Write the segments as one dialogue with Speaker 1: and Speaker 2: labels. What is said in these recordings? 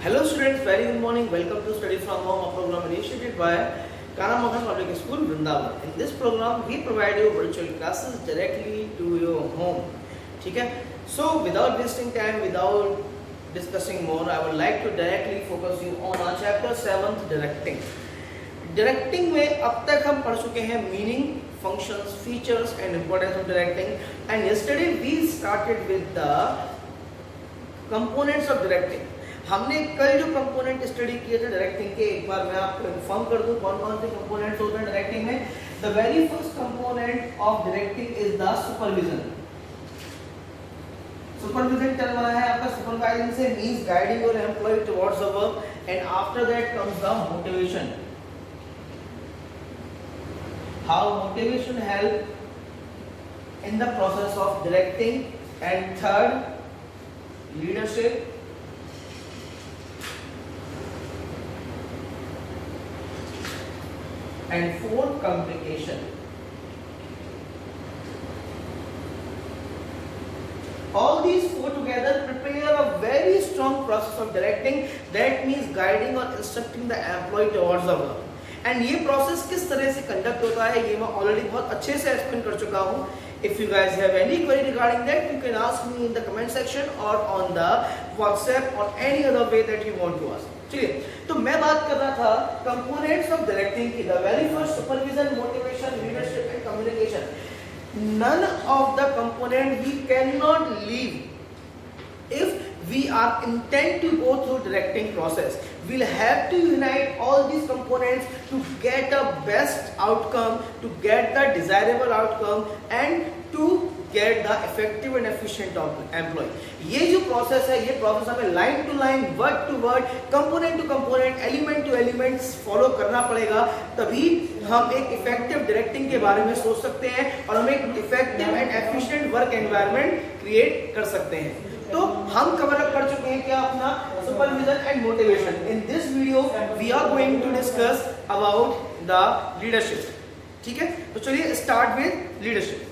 Speaker 1: Hello students, very good morning. Welcome to Study from Home, a program initiated by Kana Mohan Public School, Vrindavan. In this program, we provide you virtual classes directly to your home. ठीक है? So without wasting time, without discussing more, I would like to directly focus you on our chapter 7th, directing. Directing में अब तक हम पढ़ चुके हैं meaning, functions, features and importance of directing. And yesterday we started with the components of directing. हमने कल जो कंपोनेंट स्टडी किए थे डायरेक्टिंग के, एक बार मैं आपको इन्फॉर्म कर दूं कौन कौन से कंपोनेंट्स होते हैं डायरेक्टिंग में. The very first component of directing is the supervision. Supervision चल रहा है आपका. सुपरवाइजिंग से means guiding your employ towards the work and after that comes the motivation. How motivation help in the process of directing. And third leadership. And fourth, communication. All these four together prepare a very strong process of directing. That means guiding or instructing the employee towards the work. And ये process किस तरह से conduct होता है ये मैं already बहुत अच्छे से explain कर चुका हूँ. If you guys have any query regarding that, you can ask me in the comment section or on the WhatsApp or any other way that you want to ask. चलिए, तो मैं बात कर रहा था कंपोनेंट्स ऑफ डायरेक्टिंग की. The very first supervision, motivation, leadership and communication. None of the component we can not leave if we are intent to go through directing process. we'll have to unite all these components to get a best outcome, to get the desirable outcome and to get the effective and efficient employee. ये जो process है, ये process हमें line to line, word to word, component to component, element to element follow करना पड़ेगा. तभी हम एक इफेक्टिव डायरेक्टिंग के बारे में सोच सकते हैं और हम एक effective and efficient work environment create कर सकते हैं. तो हम कवर अप कर चुके हैं क्या अपना supervision and motivation. In this video we are going to discuss about the leadership. ठीक है, तो चलिए स्टार्ट विद लीडरशिप.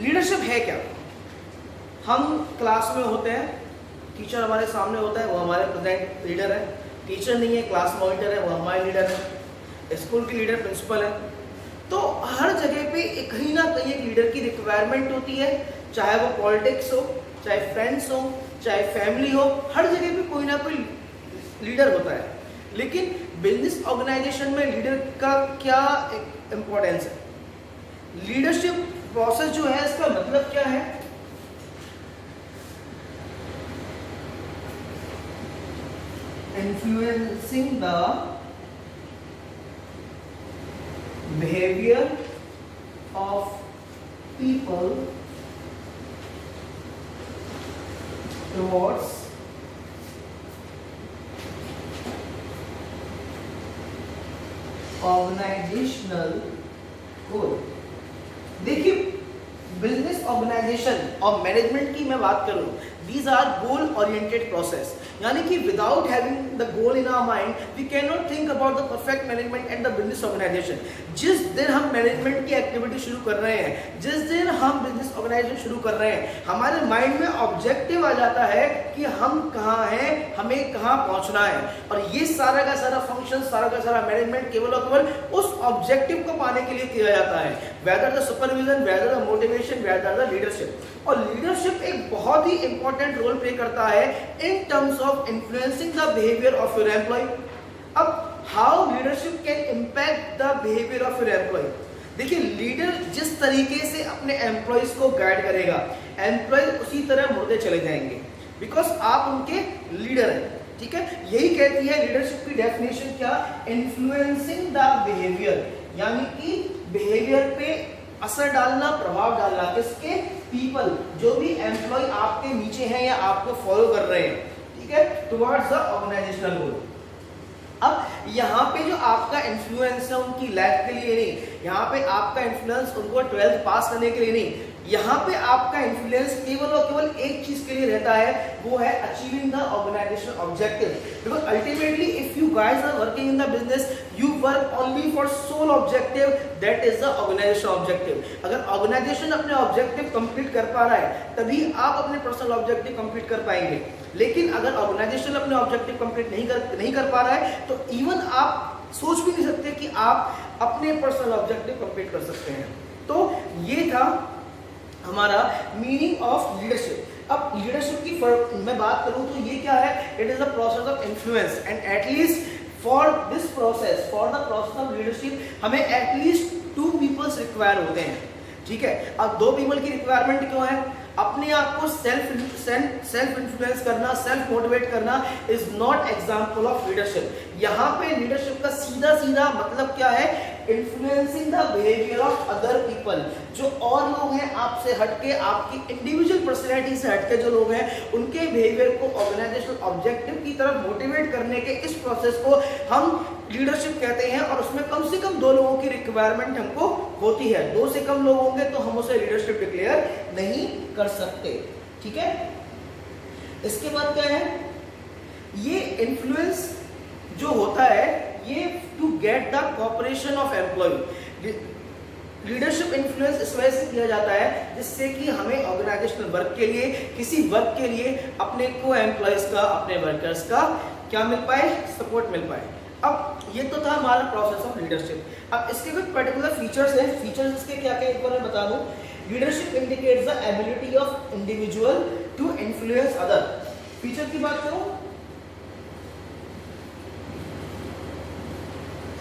Speaker 1: लीडरशिप है क्या? हम क्लास में होते हैं, टीचर हमारे सामने होता है, वो हमारे प्रेजेंट लीडर है. टीचर नहीं है, क्लास मॉनिटर है, वो हमारे लीडर है. स्कूल की लीडर प्रिंसिपल है. तो हर जगह पे कहीं ना कहीं एक लीडर की रिक्वायरमेंट होती है. चाहे वो पॉलिटिक्स हो, चाहे फ्रेंड्स हो, चाहे फैमिली हो, हर जगह पे कोई ना कोई लीडर होता है. लेकिन बिजनेस ऑर्गेनाइजेशन में लीडर का क्या इम्पोर्टेंस है? लीडरशिप प्रोसेस जो है इसका मतलब क्या है? Influencing the behavior of people towards organizational goal. देखिए, बिजनेस ऑर्गेनाइजेशन और मैनेजमेंट की मैं बात करूं, these are goal oriented process. यानी कि without having the goal in our mind, we cannot think about the perfect management and the business organization. जिस दिन हम मैनेजमेंट की एक्टिविटी शुरू कर रहे हैं, जिस दिन हम बिजनेस ऑर्गेनाइजेशन शुरू कर रहे हैं, हमारे माइंड में ऑब्जेक्टिव आ जाता है कि हम कहाँ हैं, हमें कहाँ पहुँचना है. और ये सारा का सारा फंक्शन, सारा का सारा मैनेजमेंट केवल और केवल उस ऑब्जेक्टिव को पाने के लिए किया जाता है. Whether the supervision, whether the motivation, whether the leadership. और लीडरशिप एक बहुत ही इंपॉर्टेंट रोल प्ले करता है in terms of influencing the behaviour of your employee. अब how leadership can impact the behaviour of your employee. देखिए, leader जिस तरीके से अपने एम्प्लॉयज को गाइड करेगा, एम्प्लॉय उसी तरह मुड़ते चले जाएंगे, बिकॉज आप उनके लीडर हैं. ठीक है, यही कहती है लीडरशिप की डेफिनेशन क्या? इन्फ्लुएंसिंग द बिहेवियर, यानी कि बिहेवियर पे असर डालना, प्रभाव डालना. किसके? पीपल, जो भी एम्प्लॉय आपके नीचे हैं या आपको फॉलो कर रहे हैं. ठीक है, टुवर्ड्स द ऑर्गेनाइजेशनल गोल. अब यहाँ पे जो आपका इन्फ्लुएंस है उनकी लाइफ के लिए नहीं, यहाँ पे आपका इन्फ्लुएंस उनको 12th पास करने के लिए नहीं, यहाँ पे आपका इन्फ्लुएंस केवल और केवल एक चीज के लिए लिए रहता है वो है achieving the organisation objective, because ultimately if you guys are working in the business you work only for sole objective, that is the organisation objective. अगर ऑर्गेनाइजेशन अपने ऑब्जेक्टिव कंप्लीट कर पा रहा है तभी आप अपने पर्सनल ऑब्जेक्टिव कंप्लीट कर पाएंगे, लेकिन अगर ऑर्गेनाइजेशन अपने ऑब्जेक्टिव कंप्लीट नहीं कर पा रहा है तो इवन आप सोच भी नहीं सकते कि आप अपने पर्सनल ऑब्जेक्टिव कंप्लीट कर सकते हैं। तो ये था हमारा मीनिंग ऑफ लीडरशिप। अब लीडरशिप की मैं बात करूं तो ये क्या है, it is a process of influence and at least for this process, for the process of leadership हमें एटलीस्ट 2 पीपल्स रिक्वायर होते हैं, ठीक है। अब 2 पीपल की रिक्वायरमेंट क्यों है, अपने आप को सेल्फ इन्फ्लुएंस करना, सेल्फ मोटिवेट करना is not example of leadership. यहाँ पे लीडरशिप का सीधा सीधा मतलब क्या है, influencing the behaviour of other people. जो और लोग हैं आपसे हटके, आपकी इंडिविजुअल पर्सनैलिटी से हटके जो लोग हैं उनके बिहेवियर को ऑर्गेनाइजेशनल ऑब्जेक्टिव की तरफ मोटिवेट करने के इस प्रोसेस को हम लीडरशिप कहते हैं। और उसमें कम से कम 2 लोगों की रिक्वायरमेंट हमको होती है, 2 से कम लोग होंगे तो हम उसे लीडरशिप डिक्लेयर नहीं कर सकते, ठीक है। इसके बाद क्या है, ये इन्फ्लुएंस जो होता है ये to get the cooperation of employ. Leadership influence इस वजह से किया जाता है जिससे कि हमें ऑर्गेनाइजेशनल वर्क के लिए, किसी वर्क के लिए अपने को एम्प्लॉयज का, अपने वर्कर्स का क्या मिल पाए, सपोर्ट मिल पाए। अब ये तो था हमारा प्रोसेस ऑफ लीडरशिप। अब इसके कुछ पर्टिकुलर फीचर्स हैं, फीचर्स इसके क्या क्या एक बार मैं बता दूं। Leadership indicates the ability of individual to influence other. Feature की बात करूं,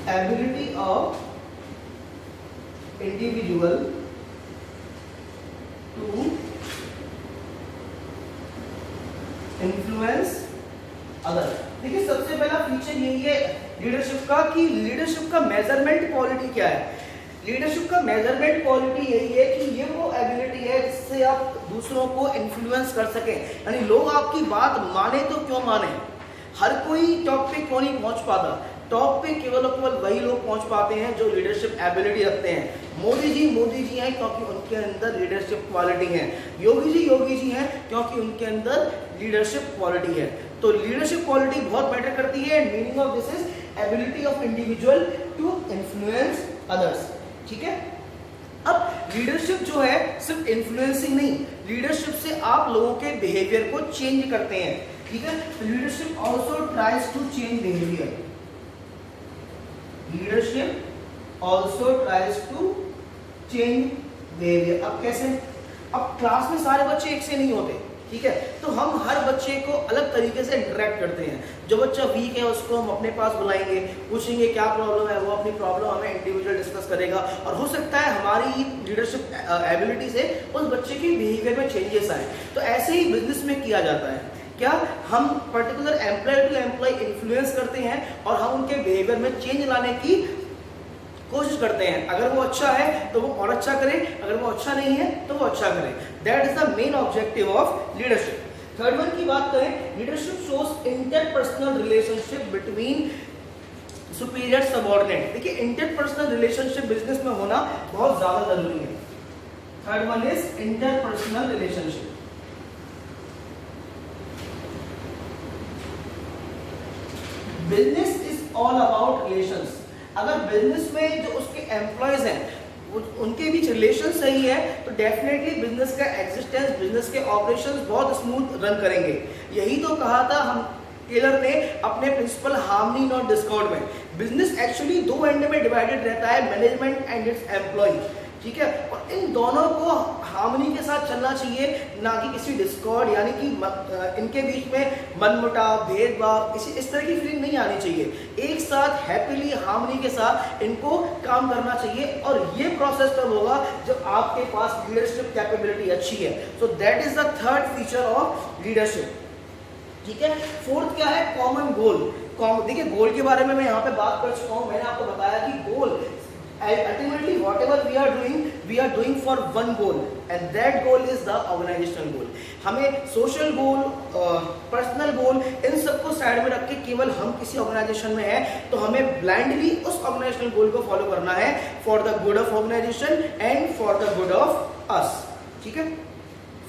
Speaker 1: ability of individual to influence other. देखिए सबसे पहला फीचर यही है लीडरशिप का कि लीडरशिप का मेजरमेंट क्वालिटी क्या है। लीडरशिप का मेजरमेंट क्वालिटी यही है कि ये वो एबिलिटी है जिससे आप दूसरों को इन्फ्लुएंस कर सकें, यानी लोग आपकी बात माने तो क्यों माने। हर कोई टॉप पे क्यों नहीं पहुंच पाता, टॉप पे केवल और केवल वही लोग पहुंच पाते हैं जो लीडरशिप एबिलिटी रखते हैं। मोदी जी हैं क्योंकि उनके अंदर लीडरशिप क्वालिटी है, योगी जी हैं क्योंकि उनके अंदर लीडरशिप क्वालिटी है। तो लीडरशिप क्वालिटी बहुत मैटर करती है। Meaning of this is ability of individual to influence others, ठीक है। अब लीडरशिप जो है सिर्फ इन्फ्लुएंसिंग नहीं, लीडरशिप से आप लोगों के बिहेवियर को चेंज करते हैं, ठीक है। Leadership also tries to change behaviour, leadership also tries to change behaviour. अब कैसे, अब क्लास में सारे बच्चे एक से नहीं होते, ठीक है, तो हम हर बच्चे को अलग तरीके से इंटरेक्ट करते हैं। जो बच्चा वीक है उसको हम अपने पास बुलाएंगे, पूछेंगे क्या प्रॉब्लम है, वो अपनी प्रॉब्लम हमें इंडिविजुअल डिस्कस करेगा और हो सकता है हमारी लीडरशिप एबिलिटी से उस बच्चे के बिहेवियर में चेंजेस आए। तो ऐसे ही बिजनेस में किया जाता है, क्या हम particular employ to employ influence करते हैं और हम उनके बिहेवियर में चेंज लाने की कोशिश करते हैं। अगर वो अच्छा है तो वो और अच्छा करे, अगर वो अच्छा नहीं है तो वो अच्छा करे। That is the main objective of leadership. Third one की बात करें, leadership shows interpersonal relationship between superior subordinate. देखिए इंटरपर्सनल रिलेशनशिप बिजनेस में होना बहुत ज्यादा जरूरी है। Third one is interpersonal relationship. Business is all about relations. अगर बिजनेस में जो उसके एम्प्लॉयज हैं उनके बीच रिलेशन सही है तो डेफिनेटली बिजनेस का एग्जिस्टेंस, बिजनेस के ऑपरेशंस बहुत स्मूथ रन करेंगे। यही तो कहा था हम टेलर ने अपने प्रिंसिपल हार्मनी नॉट डिस्कॉर्ड में। बिजनेस एक्चुअली 2 एंड में डिवाइडेड रहता है, मैनेजमेंट एंड इट्स एम्प्लॉय, ठीक है। और इन दोनों को हार्मनी के साथ चलना चाहिए, ना कि किसी डिस्कॉर्ड, यानी कि इनके बीच में मनमुटाव, भेदभाव, इस तरह की फीलिंग नहीं आनी चाहिए। एक साथ हैप्पीली हार्मनी के साथ इनको काम करना चाहिए और ये प्रोसेस तब होगा जब आपके पास लीडरशिप कैपेबिलिटी अच्छी है। So that is the third feature of leadership, ठीक है। फोर्थ क्या है, कॉमन गोल। देखिए गोल के बारे में मैं यहाँ पे बात कर चुका हूँ। मैंने आपको बताया कि गोल ultimately whatever we are doing for one goal and that goal is the organizational goal. हमें सोशल गोल, पर्सनल गोल, इन सबको साइड में रख के केवल हम किसी ऑर्गेनाइजेशन में है तो हमें ब्लाइंडली उस ऑर्गेनाइजेशनल गोल को फॉलो करना है for the good of organisation and for the good of us, ठीक है।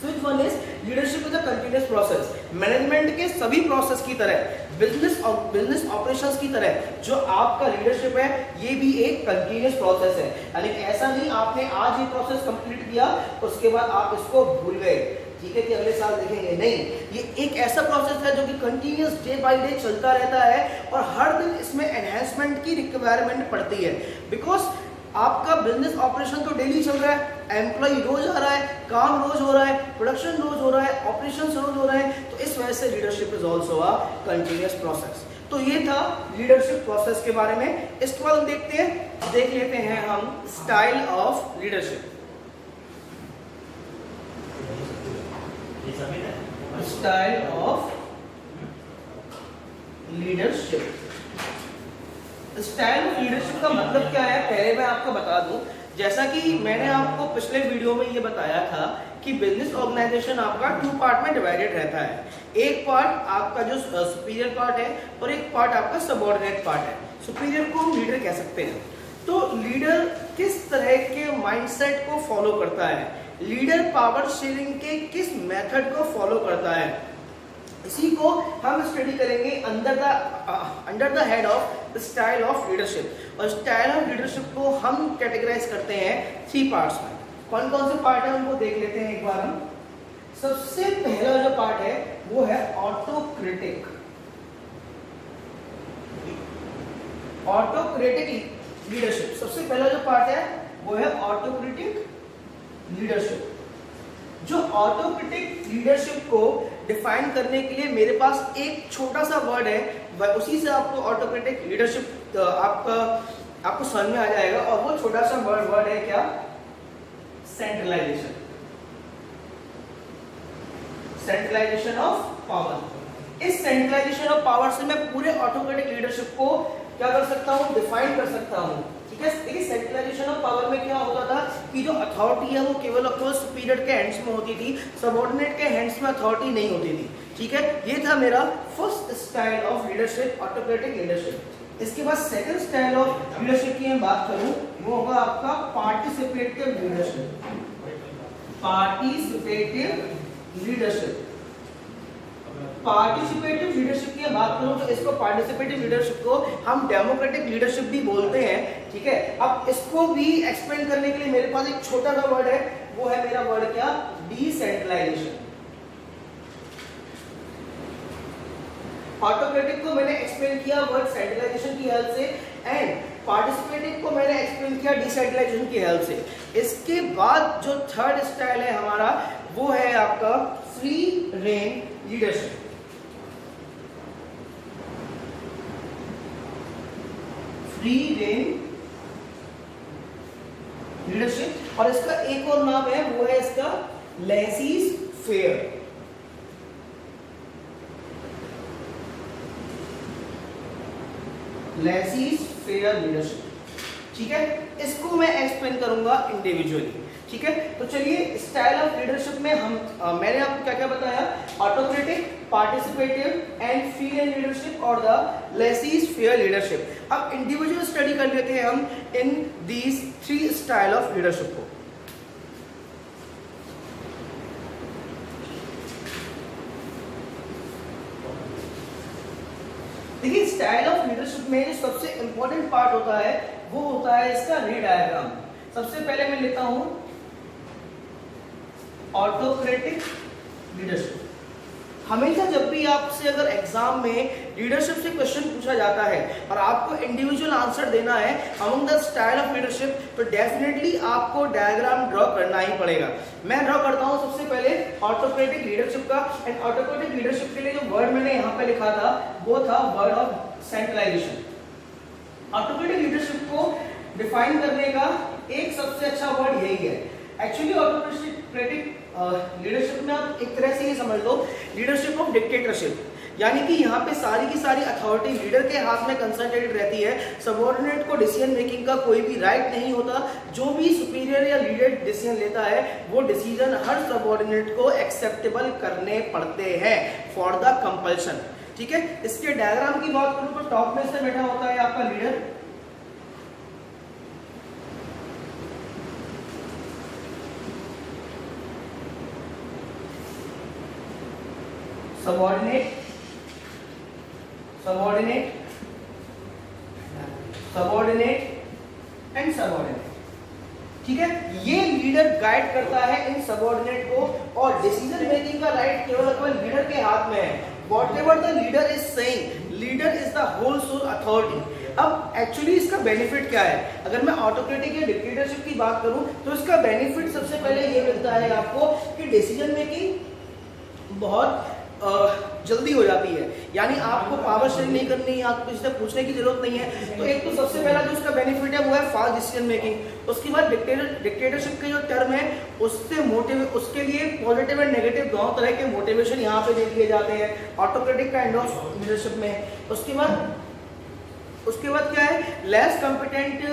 Speaker 1: Fifth one is leadership is a continuous process. Management के सभी प्रोसेस की तरह, बिजनेस ऑपरेशंस की तरह जो आपका लीडरशिप है ये भी एक कंटिन्यूअस प्रोसेस है। यानी ऐसा नहीं आपने आज ये प्रोसेस कंप्लीट किया उसके बाद आप इसको भूल गए, ठीक है, कि अगले साल देखेंगे, नहीं, ये एक ऐसा प्रोसेस है जो कि कंटिन्यूअस डे बाय डे चलता रहता है और हर दिन इसमें एनहेंसमेंट की रिक्वायरमेंट पड़ती है। बिकॉज आपका बिजनेस ऑपरेशन तो डेली चल रहा है, एम्प्लॉय रोज आ रहा है, काम रोज हो रहा है, प्रोडक्शन रोज हो रहा है, ऑपरेशन रोज हो रहे हैं, तो इस वजह से leadership is also a continuous process. तो ये था लीडरशिप प्रोसेस के बारे में। इसके बाद हम देख लेते हैं हम style of leadership. Style of leadership. Style of leadership का मतलब क्या है पहले मैं आपको बता दूं। जैसा कि मैंने आपको पिछले वीडियो में ये बताया था कि बिजनेस ऑर्गेनाइजेशन आपका 2 पार्ट में डिवाइडेड रहता है। एक पार्ट आपका जो सुपीरियर पार्ट है और एक पार्ट आपका सबऑर्डिनेट पार्ट है। सुपीरियर को हम लीडर कह सकते हैं। तो लीडर किस तरह के माइंडसेट को फॉलो करता है, लीडर पावर शेयरिंग के किस मेथड को फॉलो करता है, इसी को हम स्टडी करेंगे under the head of style of leadership. और स्टाइल ऑफ लीडरशिप को हम कैटेगराइज करते हैं 3 पार्ट्स में। कौन कौन से पार्ट है उनको देख लेते हैं एक बार हम। सबसे पहला जो पार्ट है वो है ऑटोक्रेटिक। ऑटोक्रेटिक लीडरशिप, सबसे पहला जो पार्ट है वो है ऑटोक्रेटिक लीडरशिप। जो ऑटोक्रेटिक लीडरशिप को डिफाइन करने के लिए मेरे पास एक छोटा सा वर्ड है, उसी से आपको ऑटोक्रेटिक लीडरशिप आपको समझ में आ जाएगा। और वो छोटा सा वर्ड है क्या, सेंट्रलाइजेशन। Centralisation of power. इस सेंट्रलाइजेशन ऑफ पावर से मैं पूरे ऑटोक्रेटिक लीडरशिप को क्या कर सकता हूं, डिफाइन कर सकता हूं। ठीक है, देखिए सेंट्रलाइजेशन ऑफ पावर में क्या होता था कि जो अथॉरिटी है वो केवल सुपीरियर के हैंड्स में होती थी, सबऑर्डिनेट के हैंड्स में अथॉरिटी नहीं होती थी। ठीक है, ये था मेरा first style of leadership, autocratic leadership. इसके बाद सेकंड स्टाइल ऑफ लीडरशिप की मैं बात करूं वो होगा आपका participative leadership. Participative leadership. Participative leadership की बात करूं तो इसको पार्टिसिपेटिव लीडरशिप को हम डेमोक्रेटिक लीडरशिप भी बोलते हैं। ठीक है, अब इसको भी एक्सप्लेन करने के लिए मेरे पास एक छोटा सा वर्ड है, वो है मेरा वर्ड क्या, डिसेंट्रलाइजेशन। ऑटोक्रेटिक को मैंने एक्सप्लेन किया वर्ड सेंट्रलाइजेशन की हेल्प से, एंड पार्टिसिपेटिव को मैंने एक्सप्लेन किया डिसेंट्रलाइजेशन की हेल्प से। इसके बाद जो थर्ड स्टाइल है हमारा वो है आपका free rein leadership. Free rein leadership, और इसका एक और नाम है वो है इसका laissez faire. Laissez faire leadership. ठीक है, इसको मैं एक्सप्लेन करूंगा इंडिविजुअली। ठीक है, तो चलिए स्टाइल ऑफ लीडरशिप में हम मैंने आपको क्या क्या बताया, autocratic, participative and free rein leadership और द लेसीज फेयर लीडरशिप। अब इंडिविजुअल स्टडी कर लेते हैं हम in these 3 style of leadership को। देखिए स्टाइल ऑफ लीडरशिप में जो सबसे इंपॉर्टेंट पार्ट होता है वो होता है इसका रे डायग्राम। सबसे पहले मैं लेता हूं ऑटोक्रेटिक लीडरशिप। हमेशा जब भी आपसे अगर एग्जाम में लीडरशिप से क्वेश्चन पूछा जाता है और आपको इंडिविजुअल आंसर देना है among the style of leadership, तो डेफिनेटली आपको डायग्राम ड्रॉ करना ही पड़ेगा। मैं ड्रॉ करता हूं सबसे पहले ऑटोक्रेटिक लीडरशिप का, एंड ऑटोक्रेटिक लीडरशिप के लिए जो वर्ड मैंने यहाँ पे लिखा था वो था word of centralisation. Autocratic leadership को डिफाइन करने का एक सबसे अच्छा वर्ड यही है। एक्चुअली ऑटोक्रेटिक लीडरशिप में आप एक तरह से ये समझ लो लीडरशिप ऑफ डिक्टेटरशिप, यानी कि यहाँ पे सारी की सारी अथॉरिटी लीडर के हाथ में कंसंट्रेटेड रहती है। सबऑर्डिनेट को डिसीजन मेकिंग का कोई भी राइट नहीं होता। जो भी सुपीरियर या लीडर डिसीजन लेता है वो डिसीजन हर सबऑर्डिनेट को एक्सेप्टेबल करने पड़ते हैं फॉर द कंपल्शन। ठीक है, इसके डायग्राम की बात करूं तो टॉप में से बैठा होता है आपका leader, subordinate, subordinate, subordinate and subordinate. ठीक है, ये लीडर गाइड करता है इन सबॉर्डिनेट को और डिसीजन मेकिंग का राइट केवल लीडर के हाथ में है। Whatever the leader is saying, leader is the whole soul authority। अब एक्चुअली इसका बेनिफिट क्या है? अगर मैं ऑटोक्रेटिक या डिक्टेटरशिप की बात करूं तो इसका बेनिफिट सबसे पहले ये मिलता है आपको कि डिसीजन मेकिंग बहुत जल्दी हो जाती है, यानी आपको पावर शेयरिंग नहीं करनी है, आपको किसी से पूछने की जरूरत नहीं है। तो एक तो सबसे पहला जो उसका बेनिफिट है वो है फास्ट डिसीजन मेकिंग। उसके बाद डिक्टेटरशिप के जो टर्म है उससे उसके लिए पॉजिटिव एंड नेगेटिव दोनों तरह के मोटिवेशन यहाँ पे दे दिए जाते हैं ऑटोक्रेटिक काइंड ऑफ लीडरशिप में। उसके बाद क्या है, लेस कॉम्पिटेंट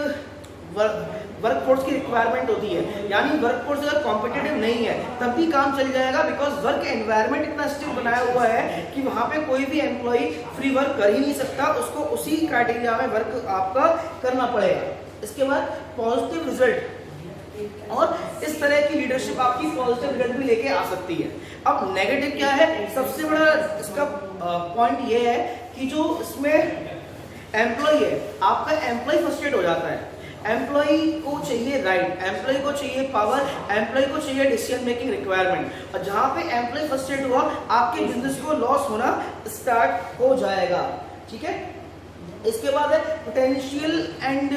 Speaker 1: वर्कफोर्स की रिक्वायरमेंट होती है, यानी वर्कफोर्स अगर कॉम्पिटिटिव नहीं है तब भी काम चल जाएगा, बिकॉज वर्क एनवायरनमेंट इतना स्ट्रिक्ट बनाया हुआ है कि वहां पे कोई भी एम्प्लॉय फ्री वर्क कर ही नहीं सकता, उसको उसी क्राइटेरिया में वर्क आपका करना पड़ेगा। इसके बाद पॉजिटिव रिजल्ट, और इस तरह की लीडरशिप आपकी पॉजिटिव रिजल्ट भी लेके आ सकती है। अब नेगेटिव क्या है, सबसे बड़ा इसका पॉइंट ये है कि जो इसमें एम्प्लॉय है, आपका एम्प्लॉय फ्रस्ट्रेट हो जाता है। एम्प्लॉय को चाहिए राइट, एम्प्लॉय को चाहिए पावर, एम्प्लॉय को चाहिए डिसीजन मेकिंग रिक्वायरमेंट, और जहां पे एम्प्लॉय फ्रस्ट्रेट हुआ आपके बिजनेस को लॉस होना स्टार्ट हो जाएगा। ठीक है, इसके बाद है पोटेंशियल एंड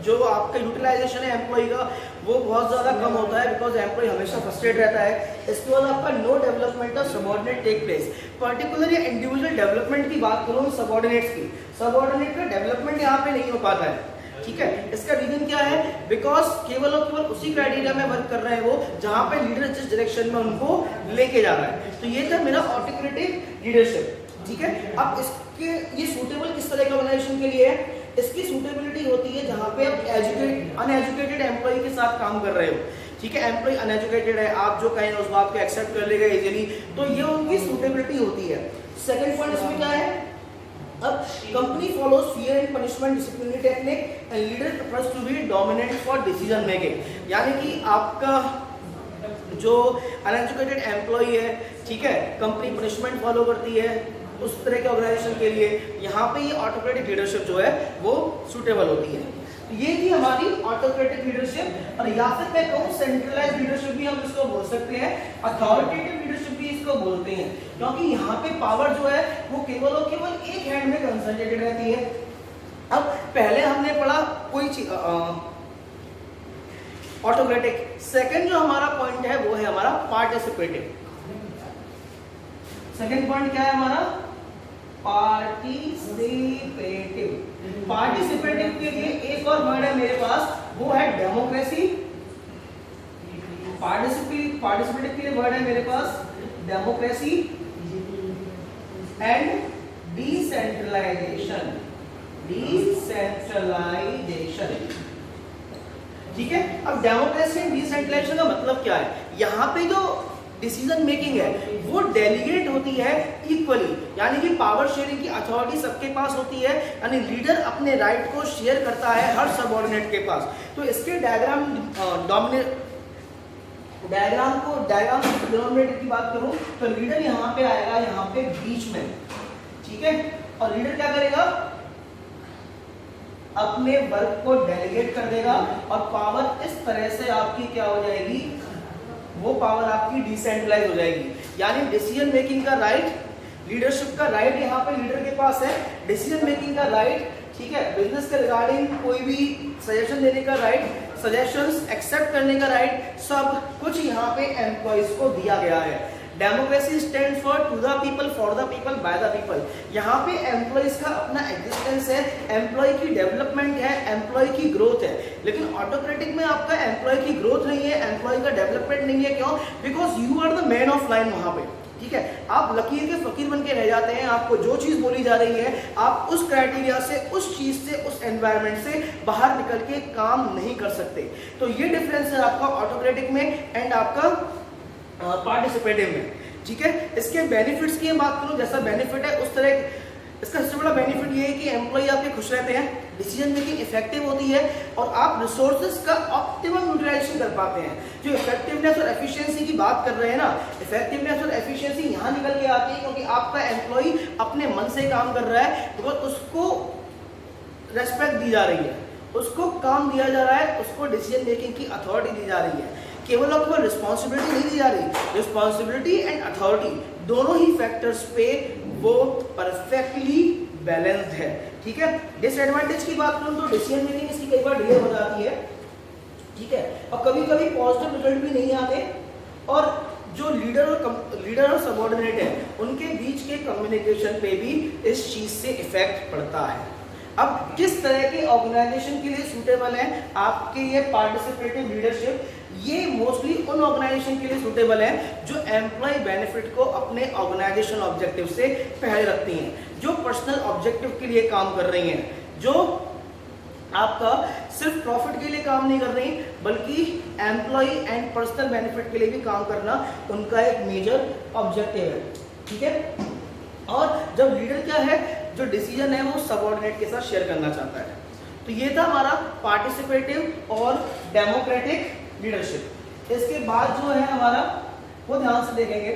Speaker 1: जो आपका यूटिलाइजेशन है एम्प्लॉय का वो बहुत ज़्यादा कम होता है, बिकॉज एम्प्लॉय हमेशा फ्रस्ट्रेट रहता है। इसके बाद आपका no development of subordinate take place. Particular या इंडिविजुअल डेवलपमेंट की बात करूँ सबॉर्डिनेट्स की, सबॉर्डिनेट का डेवलपमेंट यहाँ पे नहीं हो पाता है। ठीक है, इसका रीजन क्या है, बिकॉज केवल और केवल उसी क्राइटेरिया में वर्क कर रहे हैं वो जहाँ पे लीडर जिस डायरेक्शन में उनको लेके जा रहा है। तो ये था मेरा ऑटोक्रेटिक लीडरशिप। ठीक है, अब इसके ये सूटेबल किस तरह का ऑर्गेनाइजेशन के लिए है, इसकी सूटेबिलिटी होती है जहाँ पे आप अनएजुकेटेड एम्प्लॉय के साथ काम कर रहे हो। ठीक है, एम्प्लॉय अनएजुकेटेड है, आप जो कहें उस बात को एक्सेप्ट कर लेगा इजीली, तो ये उनकी सूटेबिलिटी होती है। सेकंड पॉइंट इसमें क्या है, अब company follows fear and punishment disciplinary technique and leader prefers to be dominant for decision making. यानी कि आपका जो अनएजुकेटेड एम्प्लॉय है, ठीक है, कंपनी पनिशमेंट फॉलो करती है उस तरह के ऑर्गेनाइजेशन के लिए, यहाँ पे ये ऑटोक्रेटिक लीडरशिप जो है वो सूटेबल होती है। तो ये थी हमारी ऑटोक्रेटिक लीडरशिप, और या फिर मैं कहूँ सेंट्रलाइज्ड लीडरशिप भी हम इसको बोल सकते हैं, अथॉरिटेटिव लीडरशिप भी इसको बोलते हैं, क्योंकि यहाँ पे पावर जो है वो केवल और केवल एक हैंड में कंसंट्रेटेड रहती है। अब पहले हमने पढ़ा कोई चीज ऑटोक्रेटिक, सेकंड जो हमारा पॉइंट है वो है हमारा पार्टिसिपेटिव। सेकंड पॉइंट क्या है हमारा, पार्टिसिपेटिव। पार्टिसिपेटिव के लिए एक और वर्ड है मेरे पास, वो है डेमोक्रेसी। पार्टिसिपेटिव के लिए वर्ड है मेरे पास डेमोक्रेसी एंड डिसेंट्रलाइजेशन। ठीक है, अब डेमोक्रेसी एंड डिसेंट्रलाइजेशन का मतलब क्या है, यहाँ पे जो डिसीजन मेकिंग है वो डेलीगेट होती है इक्वली, यानी कि पावर शेयरिंग की अथॉरिटी सबके पास होती है, यानी लीडर अपने राइट को शेयर करता है हर सबऑर्डिनेट के पास। तो इसके डायग्राम डिनोमिनेटर की बात करूं तो लीडर यहाँ पे आएगा, यहाँ पे बीच में। ठीक है, और लीडर क्या करेगा, अपने वर्क को डेलीगेट कर देगा, और पावर इस तरह से आपकी क्या हो जाएगी, वो पावर आपकी डिसेंट्रलाइज हो जाएगी। यानी डिसीजन मेकिंग का राइट, लीडरशिप का राइट यहाँ पे लीडर के पास है, डिसीजन मेकिंग का राइट, ठीक है, बिजनेस के रिगार्डिंग कोई भी सजेशन देने का राइट, सजेशंस एक्सेप्ट करने का राइट, सब कुछ यहाँ पे एम्प्लॉइज को दिया गया है। Democracy stand for to the people, for the people, by the people. यहाँ पे एम्प्लॉइज का अपना एग्जिस्टेंस है, एम्प्लॉय की डेवलपमेंट है, एम्प्लॉय की ग्रोथ है। लेकिन ऑटोक्रेटिक में आपका एम्प्लॉय की ग्रोथ नहीं है, एम्प्लॉय का डेवलपमेंट नहीं है। क्यों? Because you are the man of line वहां पे। ठीक है, आप लकीर के फकीर बन के रह जाते हैं, आपको जो चीज बोली जा रही है आप उस क्राइटेरिया से, उस चीज से, उस एनवायरनमेंट से बाहर निकल के काम नहीं कर सकते। तो ये डिफरेंस है आपका ऑटोक्रेटिक में एंड आपका पार्टिसिपेटिव में। ठीक है, इसके बेनिफिट्स की बात करूं, जैसा बेनिफिट है उस तरह इसका सबसे बड़ा बेनिफिट ये है कि एम्प्लॉय आपके खुश रहते हैं, डिसीजन मेकिंग इफेक्टिव होती है और आप रिसोर्सेज का ऑप्टिमम यूटिलाइजेशन कर पाते हैं। जो इफेक्टिवनेस और एफिशिएंसी की बात कर रहे हैं ना, इफेक्टिवनेस और एफिशिएंसी यहाँ निकल के आती है क्योंकि आपका एम्प्लॉय अपने मन से काम कर रहा है, तो उसको रेस्पेक्ट दी जा रही है, उसको काम दिया जा रहा है, उसको डिसीजन मेकिंग की अथॉरिटी दी जा रही है। केवल आपको रिस्पॉन्सिबिलिटी नहीं दी जा रही, रिस्पॉन्सिबिलिटी एंड अथॉरिटी दोनों ही फैक्टर्स पे वो परफेक्टली बैलेंस्ड है। ठीक है, डिसएडवांटेज की बात करूं तो डिसीजन मेकिंग इसकी कई बार डिले हो जाती है। ठीक है, और कभी कभी पॉजिटिव रिजल्ट भी नहीं आते और जो लीडर और सबऑर्डिनेट है उनके बीच के कम्युनिकेशन पे भी इस चीज से इफेक्ट पड़ता है। अब किस तरह के ऑर्गेनाइजेशन के लिए सूटेबल है आपके ये पार्टिसिपेटिव लीडरशिप? ये मोस्टली उन ऑर्गेनाइजेशन के लिए सूटेबल है जो एम्प्लॉय बेनिफिट को अपने ऑर्गेनाइजेशन ऑब्जेक्टिव से पहले रखती हैं, जो पर्सनल ऑब्जेक्टिव के लिए काम कर रही हैं, जो आपका सिर्फ प्रॉफिट के लिए काम नहीं कर रही बल्कि एम्प्लॉय एंड पर्सनल बेनिफिट के लिए भी काम करना उनका एक मेजर ऑब्जेक्टिव है। ठीक है, और जब लीडर क्या है, जो डिसीजन है वो सबऑर्डिनेट के साथ शेयर करना चाहता है। तो ये था हमारा पार्टिसिपेटिव और डेमोक्रेटिक लीडरशिप। इसके बाद जो है हमारा वो ध्यान से देखेंगे,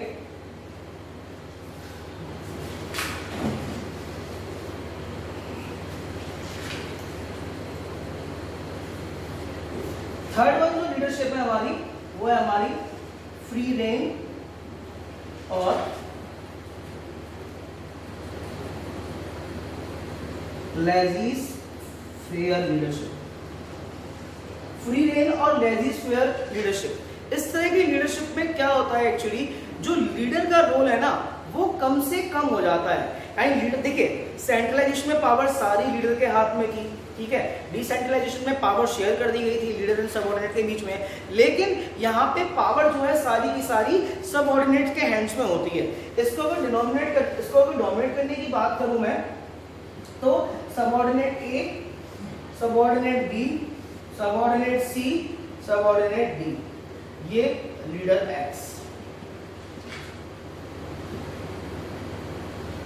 Speaker 1: थर्ड वन जो लीडरशिप है हमारी वो है हमारी फ्री रेंज और लेजीज फेयर लीडरशिप। फ्री रेन और लेजीज फेयर लीडरशिप, इस तरह की लीडरशिप में क्या होता है एक्चुअली, जो लीडर का रोल है ना वो कम से कम हो जाता है। यानी लीडर देखिए, सेंट्रलाइजेशन में पावर सारी लीडर के हाथ में थी, ठीक है, डिसेंट्रलाइजेशन में पावर शेयर कर दी गई थी लीडर एंड सबऑर्डिनेट के बीच में, लेकिन यहाँ पे पावर जो है सारी की सारी सबऑर्डिनेट के हैंड्स में होती है। इसको अगर डोमिनेट करने की बात करूं मैं तो सबऑर्डिनेट ए, सबऑर्डिनेट बी, सबऑर्डिनेट सी, सबऑर्डिनेट डी, ये लीडर एक्स।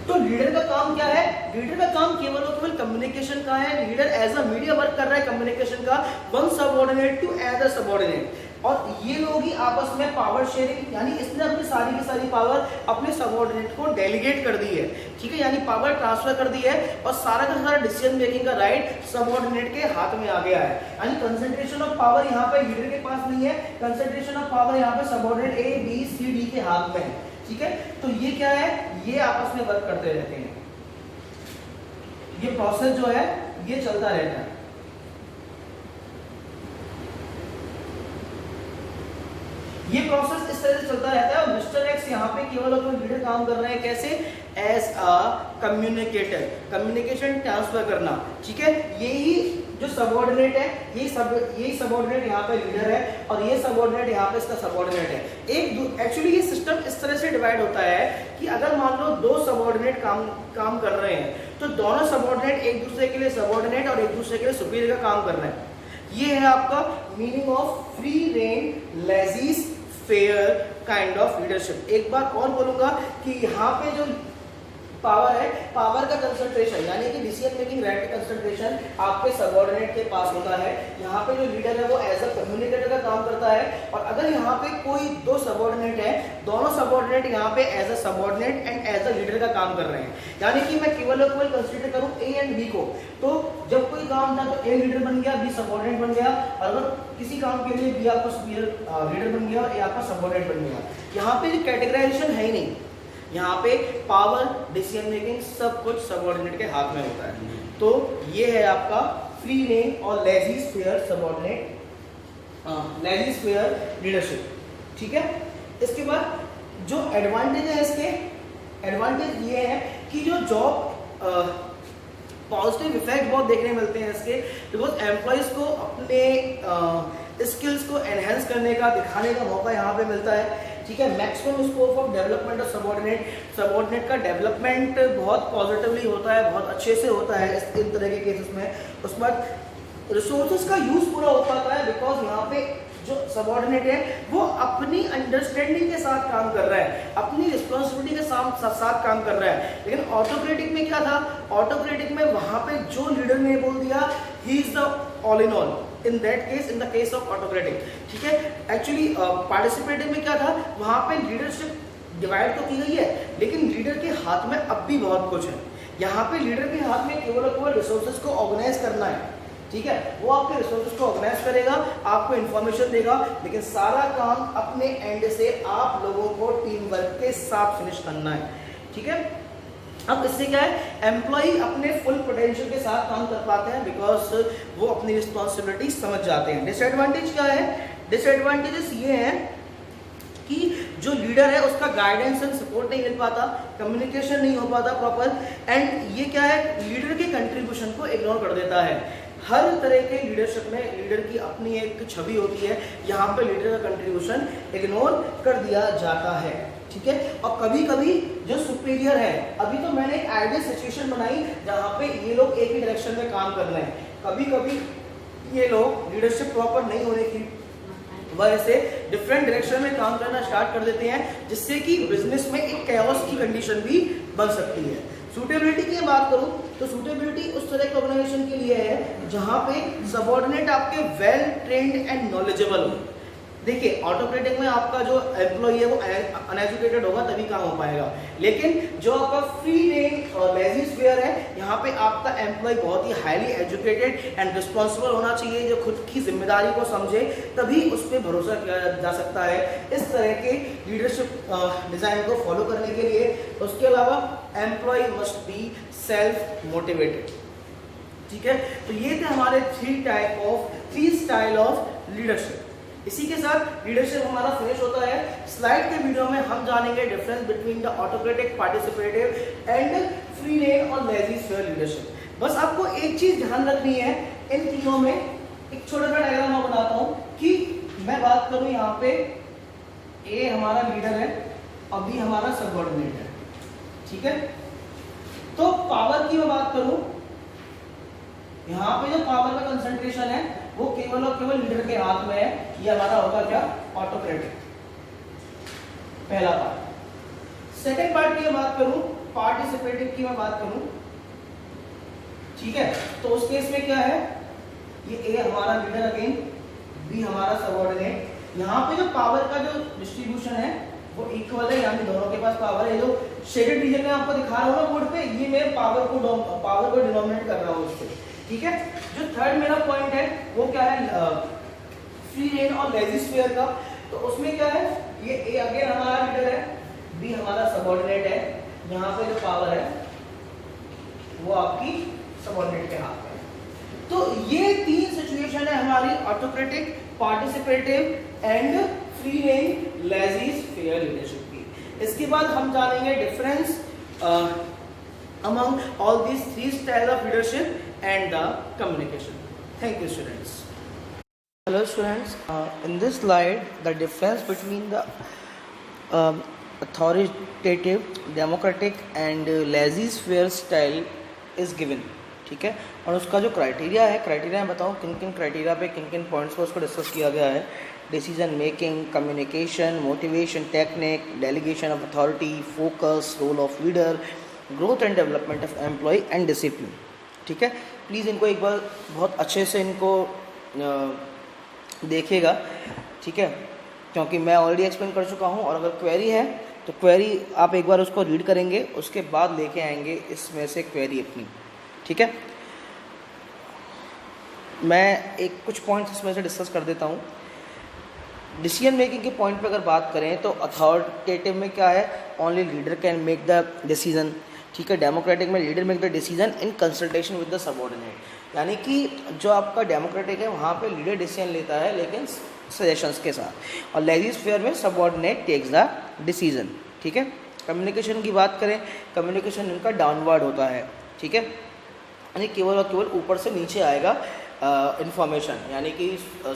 Speaker 1: तो लीडर का काम क्या है? लीडर का काम केवल और केवल कम्युनिकेशन का है। Leader as a media work कर रहा है कम्युनिकेशन का, one subordinate to other subordinate, और ये लोग ही आपस में पावर शेयरिंग, यानी इसने अपनी सारी की सारी पावर अपने सबऑर्डिनेट को डेलीगेट कर दी है। ठीक है, यानी पावर ट्रांसफर कर दी है और सारा का सारा डिसीजन मेकिंग का राइट सबऑर्डिनेट के हाथ में आ गया है। यानी कंसंट्रेशन ऑफ पावर यहाँ पे लीडर के पास नहीं है, कंसंट्रेशन ऑफ पावर यहाँ पे subordinate A B C D के हाथ में है। ठीक है, तो ये क्या है, ये आपस में वर्क करते रहते हैं, ये प्रोसेस जो है ये चलता रहता है। ये प्रोसेस इस तरह से चलता रहता है और मिस्टर एक्स यहाँ पे केवल अपने लीडर काम कर रहे हैं, कैसे? As a communicator, communication transfer करना। ठीक है, यही जो सबऑर्डिनेट है, यही सबऑर्डिनेट यहाँ पे लीडर है और ये सबऑर्डिनेट यहाँ पे इसका सबऑर्डिनेट है। एक्चुअली ये सिस्टम इस तरह से डिवाइड होता है कि अगर मान लो दो सबऑर्डिनेट काम कर रहे हैं तो दोनों सबऑर्डिनेट एक दूसरे के लिए सबऑर्डिनेट और एक दूसरे के लिए सुपीरियर का काम कर रहे हैं। ये है आपका meaning of free rein laissez faire kind of leadership. एक बार और बोलूंगा कि यहाँ पे जो पावर है, पावर का कंसंट्रेशन यानी कि डिसीजन मेकिंग राइट का कंसंट्रेशन आपके सबऑर्डिनेट के पास होता है। यहाँ पे जो लीडर है वो एज अ कम्युनिकेटर का काम करता है, और अगर यहाँ पे कोई दो सबऑर्डिनेट है, दोनों सबऑर्डिनेट यहाँ पे as a subordinate and as a leader का काम कर रहे हैं। यानी कि मैं केवल और केवल कंसीडर करूँ ए एंड बी को, तो जब कोई काम था तो ए लीडर बन गया, बी सबऑर्डिनेट बन गया, और अगर किसी काम के लिए बी आपका सुपीरियर लीडर बन गया और ए आपका सबऑर्डिनेट बन गया। यहाँ पे कैटेगराइजेशन है ही नहीं, यहाँ पे पावर डिसीजन मेकिंग सब कुछ सबऑर्डिनेट के हाथ में होता है। तो ये है आपका फ्री रेन और लेजीज फेयर सबऑर्डिनेट, लेजीज फेयर लीडरशिप। ठीक है, इसके बाद जो एडवांटेज है इसके, एडवांटेज ये है कि जो जॉब पॉजिटिव इफेक्ट बहुत देखने मिलते हैं इसके, बिकॉज एम्प्लॉयज को अपने स्किल्स को एनहेंस करने का, दिखाने का मौका यहाँ पे मिलता है। ठीक है, maximum scope of development of subordinate का डेवलपमेंट बहुत पॉजिटिवली होता है, बहुत अच्छे से होता है इन तरह के केसेस में। उसके बाद रिसोर्सेज का यूज पूरा हो पाता है, बिकॉज यहाँ पे जो सबऑर्डिनेट है वो अपनी अंडरस्टैंडिंग के साथ काम कर रहा है, अपनी रिस्पॉन्सिबिलिटी के साथ काम कर रहा है। लेकिन ऑटोक्रेटिक में क्या था, ऑटोक्रेटिक में वहां पे जो लीडर ने बोल दिया he is the all in all, in that case, in the case of autocratic, ठीक है। एक्चुअली पार्टिसिपेटिव में क्या था, वहां पे लीडरशिप डिवाइड तो की गई है, लेकिन लीडर के हाथ में अब भी बहुत कुछ है। यहाँ पे लीडर के हाथ में केवल और केवल रिसोर्सेज को ऑर्गेनाइज करना है, ठीक है। वो आपके रिसोर्सेज को ऑर्गेनाइज करेगा, आपको इंफॉर्मेशन देगा, लेकिन सारा काम अपने एंड से आप लोगों को टीम वर्क के साथ फिनिश करना है, ठीक है। अब इससे क्या है, एम्प्लॉय अपने फुल पोटेंशियल के साथ काम कर पाते हैं, बिकॉज वो अपनी रिस्पॉन्सिबिलिटी समझ जाते हैं। डिसएडवांटेज क्या है, डिसएडवांटेजेस ये हैं कि जो लीडर है उसका गाइडेंस एंड सपोर्ट नहीं मिल पाता, कम्युनिकेशन नहीं हो पाता प्रॉपर, एंड ये क्या है, लीडर के कंट्रीब्यूशन को इग्नोर कर देता है। हर तरह के लीडरशिप में लीडर की अपनी एक छवि होती है, यहाँ पे लीडर का कंट्रीब्यूशन इग्नोर कर दिया जाता है, ठीक है। और कभी कभी जो सुपीरियर है, अभी तो मैंने एक आइडियल सिचुएशन बनाई जहाँ पे ये लोग एक ही डायरेक्शन में काम कर रहे हैं, कभी कभी ये लोग लीडरशिप प्रॉपर नहीं होने की वजह से डिफरेंट डायरेक्शन में काम करना स्टार्ट कर देते हैं, जिससे कि बिजनेस में एक कैओस की कंडीशन भी बन सकती है। सूटेबिलिटी की बात करूं तो सूटेबिलिटी उस तरह के ऑर्गेनाइजेशन के लिए है जहां पे सबऑर्डिनेट आपके वेल ट्रेंड एंड नॉलेजेबल हो। देखिए ऑटोक्रेटिक में आपका जो एम्प्लॉय है वो अनएजुकेटेड होगा तभी काम हो पाएगा, लेकिन जो आपका फ्री रेंज और लेजी स्फीयर है, यहाँ पे आपका एम्प्लॉय बहुत ही हाईली एजुकेटेड एंड रिस्पॉन्सिबल होना चाहिए, जो खुद की जिम्मेदारी को समझे, तभी उस पर भरोसा किया जा सकता है इस तरह के लीडरशिप डिजाइन को फॉलो करने के लिए। उसके अलावा employ must be self motivated, ठीक है। तो ये थे हमारे थ्री स्टाइल ऑफ लीडरशिप। इसी के साथ लीडरशिप हमारा फिनिश होता है। स्लाइड के वीडियो में हम जानेंगे difference between the autocratic, participative and free range और लेजी स्फीयर लीडरशिप। बस आपको एक चीज ध्यान रखनी है, इन तीनों में एक छोटा सा डायग्राम मैं बनाता हूं कि मैं बात करूं यहाँ पे ए हमारा लीडर है और बी हमारा सबऑर्डिनेट है, ठीक है। तो पावर की मैं बात करूं, यहाँ पे जो पावर का कंसंट्रेशन है वो केवल और केवल लीडर के हाथ में है, ये हमारा होगा क्या, ऑटोक्रेटिक, पहला पार्ट। सेकंड पार्ट की मैं बात करूं, पार्टिसिपेटिव की मैं बात करूं, ठीक है। तो उस केस में क्या है, ये ए हमारा लीडर अगेन, बी हमारा सबऑर्डिनेट। यहाँ पे जो पावर का जो डिस्ट्रीब्यूशन है वो इक्वल है, यानी दोनों के पास पावर है। जो शेडेड रीजन में आपको दिखा रहा हूँ ना बोर्ड पे, ये मैं पावर को डिनोमिनेट कर रहा हूँ उससे, ठीक है। जो थर्ड मेरा पॉइंट है वो क्या है, फ्री रेंज और लेजी स्फीयर का। तो उसमें क्या है, ये ए अगेन हमारा लीडर है, बी हमारा सबऑर्डिनेट है, यहाँ पे जो पावर है वो आपकी सबऑर्डिनेट के हाथ में है। तो ये तीन सिचुएशन है हमारी autocratic, participative and free range lazy sphere leadership की। इसके बाद हम जानेंगे difference among all these three styles of leadership and the communication. Thank you, students. Hello, students. In this slide, the difference between the authoritative, democratic, and lazy sphere style is given. ठीक है, और उसका जो criteria है, criteria मैं बताऊँ किन किन क्राइटेरिया पे किन किन पॉइंट्स पर उसको डिस्कस किया गया है। Decision making, communication, motivation technique, delegation of authority, focus, role of leader, growth and development of employ and discipline, ठीक है। प्लीज़ इनको एक बार बहुत अच्छे से इनको देखिएगा, ठीक है, क्योंकि मैं ऑलरेडी एक्सप्लेन कर चुका हूँ। और अगर क्वेरी है तो क्वेरी आप एक बार उसको रीड करेंगे, उसके बाद लेके आएंगे इसमें से क्वेरी अपनी, ठीक है। मैं एक कुछ पॉइंट्स इसमें से डिस्कस कर देता हूँ। डिसीजन मेकिंग के पॉइंट पे अगर बात करें तो अथॉरिटेटिव में क्या है, only leader can make the decision, ठीक है। डेमोक्रेटिक में leader make the decision in consultation with the subordinate, यानी कि जो आपका डेमोक्रेटिक है वहाँ पे लीडर डिसीजन लेता है लेकिन सजेशंस के साथ, और लेजी स्फीयर में सबऑर्डिनेट टेक्स द डिसीजन, ठीक है। कम्युनिकेशन की बात करें, कम्युनिकेशन इनका डाउनवर्ड होता है, ठीक है, यानी केवल और केवल ऊपर से नीचे आएगा इन्फॉर्मेशन, यानी कि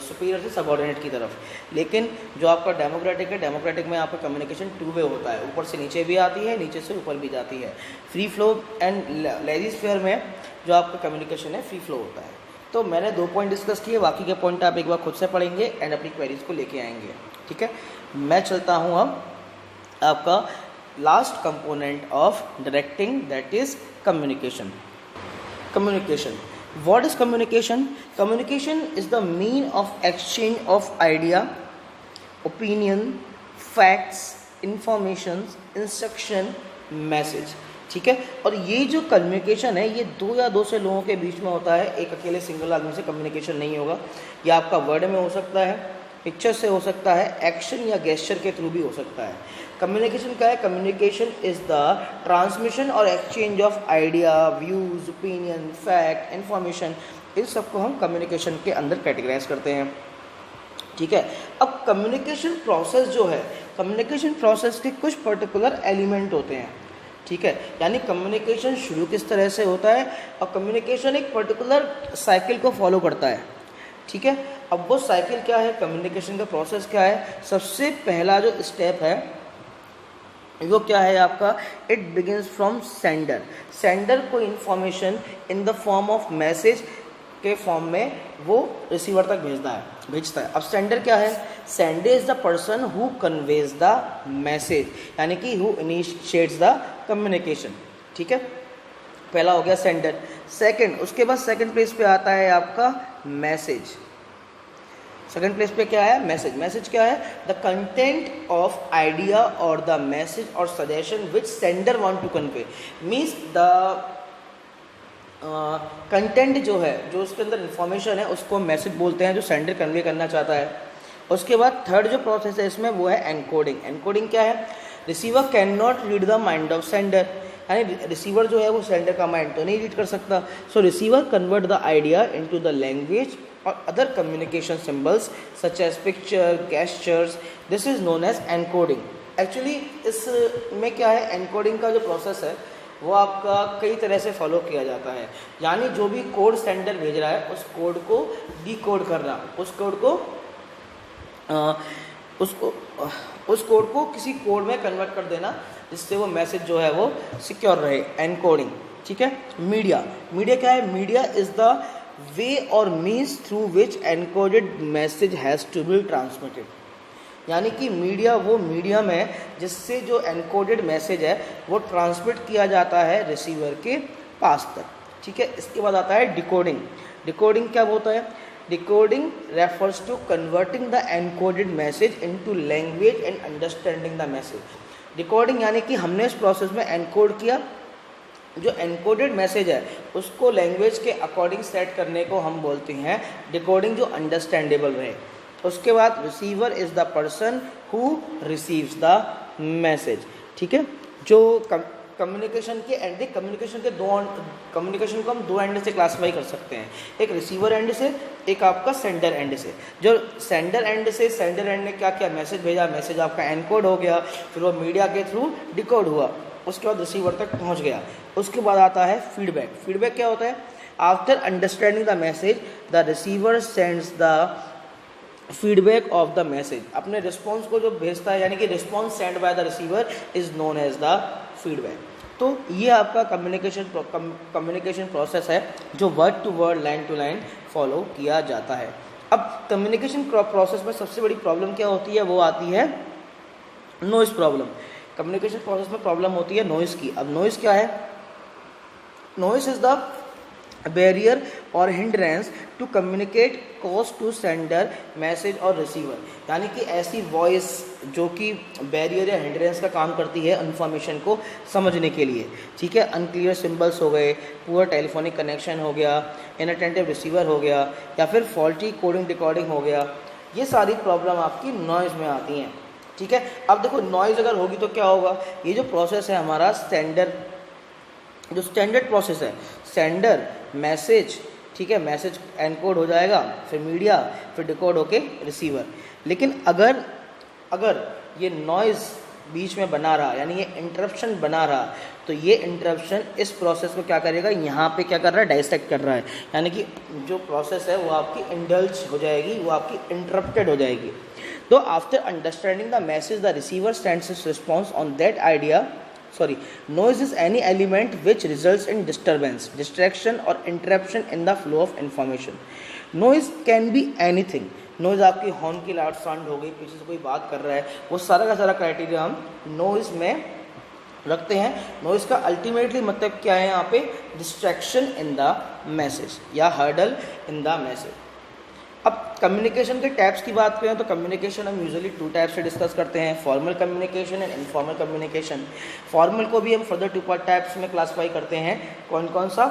Speaker 1: सुपीरियर से सबऑर्डिनेट की तरफ। लेकिन जो आपका डेमोक्रेटिक है, डेमोक्रेटिक में आपका कम्युनिकेशन टू वे होता है, ऊपर से नीचे भी आती है, नीचे से ऊपर भी जाती है। Free flow and lazy sphere में जो आपका कम्युनिकेशन है फ्री फ्लो होता है, तो मैंने 2 पॉइंट डिस्कस किए, बाकी के पॉइंट आप एक बार खुद से पढ़ेंगे एंड अपनी क्वेरीज को लेके आएंगे, ठीक है। मैं चलता हूँ अब आपका last component of directing, that is communication. Communication, what is communication? Communication is the mean of exchange of idea, opinion, facts, information, instruction, message, ठीक है। और ये जो कम्युनिकेशन है ये 2 या 2 से लोगों के बीच में होता है, एक अकेले सिंगल आदमी से कम्युनिकेशन नहीं होगा। ये आपका वर्ड में हो सकता है, पिक्चर से हो सकता है, एक्शन या गेस्चर के थ्रू भी हो सकता है। कम्युनिकेशन क्या है? कम्युनिकेशन इज द ट्रांसमिशन और exchange of idea, views, opinion, fact, information, इन सबको हम कम्युनिकेशन के अंदर कैटेगराइज करते हैं, ठीक है। अब कम्युनिकेशन प्रोसेस जो है, कम्युनिकेशन प्रोसेस के कुछ पर्टिकुलर एलिमेंट होते हैं, ठीक है। यानी कम्युनिकेशन शुरू किस तरह से होता है और कम्युनिकेशन एक पर्टिकुलर साइकिल को फॉलो करता है, ठीक है। अब वो साइकिल क्या है, कम्युनिकेशन का प्रोसेस क्या है? सबसे पहला जो स्टेप है वो क्या है आपका? It begins from sender. Sender को information in the form of message के फॉर्म में वो रिसीवर तक भेजता है। अब सेंडर क्या है? Sender is the person who conveys the message, यानी कि हु इनिशिएट्स द कम्युनिकेशन, ठीक है। पहला हो गया सेंडर। सेकंड, उसके बाद सेकंड प्लेस पे आता है आपका मैसेज। सेकंड प्लेस पे क्या है? मैसेज। मैसेज क्या है? द कंटेंट ऑफ आइडिया और द मैसेज और suggestion which sender want to convey, means the content जो है, जो उसके अंदर इंफॉर्मेशन है, उसको मैसेज बोलते हैं जो सेंडर कन्वे करना चाहता है। उसके बाद थर्ड जो प्रोसेस है इसमें वो है एनकोडिंग। एनकोडिंग क्या है? Receiver can not read the mind of sender, यानी रिसीवर जो है वो सेंडर का माइंड तो नहीं रीड कर सकता। So receiver convert the idea into the language और other communication symbols such as picture, gestures, this is known as encoding. Actually इसमें क्या है, एनकोडिंग का जो प्रोसेस है वो आपका कई तरह से फॉलो किया जाता है। यानी जो भी कोड सेंडर भेज रहा है उस कोड को डिकोड करना, उस कोड को किसी कोड में कन्वर्ट कर देना जिससे वो मैसेज जो है वो सिक्योर रहे, एनकोडिंग, ठीक है। मीडिया, मीडिया क्या है? मीडिया इज द वे और means through which encoded message has to be transmitted, यानी कि मीडिया वो मीडियम है जिससे जो एनकोडेड मैसेज है वो ट्रांसमिट किया जाता है रिसीवर के पास तक, ठीक है। इसके बाद आता है डिकोडिंग। डिकोडिंग क्या होता है? Decoding refers to converting the encoded message into language and understanding the message. Decoding यानी कि हमने इस प्रोसेस में एनकोड किया, जो एनकोडेड मैसेज है उसको लैंग्वेज के अकॉर्डिंग सेट करने को हम बोलते हैं डिकोडिंग, जो अंडरस्टैंडेबल रहे। उसके बाद receiver is the person who receives the message, ठीक है। जो कम्युनिकेशन के एंड, कम्युनिकेशन के कम्युनिकेशन को हम 2 एंड से क्लासीफाई कर सकते हैं, एक रिसीवर एंड से, एक आपका सेंडर एंड से। जो सेंडर एंड से, सेंडर एंड ने क्या किया? मैसेज भेजा, मैसेज आपका एनकोड हो गया, फिर वो मीडिया के थ्रू डिकोड हुआ, उसके बाद रिसीवर तक पहुंच गया। उसके बाद आता है फीडबैक। फीडबैक क्या होता है? After understanding the message the receiver sends the feedback of the message. अपने रिस्पॉन्स को जो भेजता है, यानी कि response send by the receiver is known as the feedback. तो ये आपका कम्युनिकेशन प्रोसेस है जो word to word, line to line follow किया जाता है। अब कम्युनिकेशन प्रोसेस में सबसे बड़ी प्रॉब्लम क्या होती है? वो आती है नॉइज़ प्रॉब्लम। कम्युनिकेशन प्रोसेस में प्रॉब्लम होती है नॉइज़ की। अब नॉइज़ क्या है? नॉइज़ इज द बैरियर और hindrance to communicate cause to sender message और रिसीवर, यानी कि ऐसी वॉइस जो कि बैरियर या हिंड्रेंस का काम करती है इन्फॉर्मेशन को समझने के लिए, ठीक है। अनक्लियर सिंबल्स हो गए, पुअर टेलीफोनिक कनेक्शन हो गया, इनअटेंटिव रिसीवर हो गया, या फिर फॉल्टी कोडिंग डिकोडिंग हो गया, ये सारी प्रॉब्लम आपकी नॉइज़ में आती हैं, ठीक है। अब देखो नॉइज़ अगर होगी तो क्या होगा? ये जो प्रोसेस है हमारा जो स्टैंडर्ड प्रोसेस है, सेंडर मैसेज, ठीक है, मैसेज एनकोड हो जाएगा, फिर मीडिया, फिर डिकोड होके रिसीवर। लेकिन अगर ये नॉइज़ बीच में बना रहा, यानी ये इंटरप्शन बना रहा, तो ये इंटरप्शन इस प्रोसेस को क्या करेगा? यहाँ पे क्या कर रहा है? डाइसेक्ट कर रहा है, यानी कि जो प्रोसेस है वो आपकी इंडल्ज हो जाएगी, वो आपकी इंटरप्टेड हो जाएगी। तो after understanding the message the receiver sends his response on that idea, noise is any element which results in disturbance, distraction और interruption in the flow of information. Noise can be anything. Noise आपकी horn की loud sound हो गई, पीछे से कोई बात कर रहा है, वो सारा का सारा क्राइटेरिया हम नॉइज में रखते हैं। नॉइज का अल्टीमेटली मतलब क्या है यहाँ पे, डिस्ट्रैक्शन इन द मैसेज या हर्डल इन द मैसेज। अब कम्युनिकेशन के टाइप्स की बात करें तो कम्युनिकेशन हम यूजुअली 2 टाइप्स से डिस्कस करते हैं, formal communication and informal communication. Formal को भी हम फर्दर 2 टाइप्स में क्लासीफाई करते हैं। कौन कौन सा,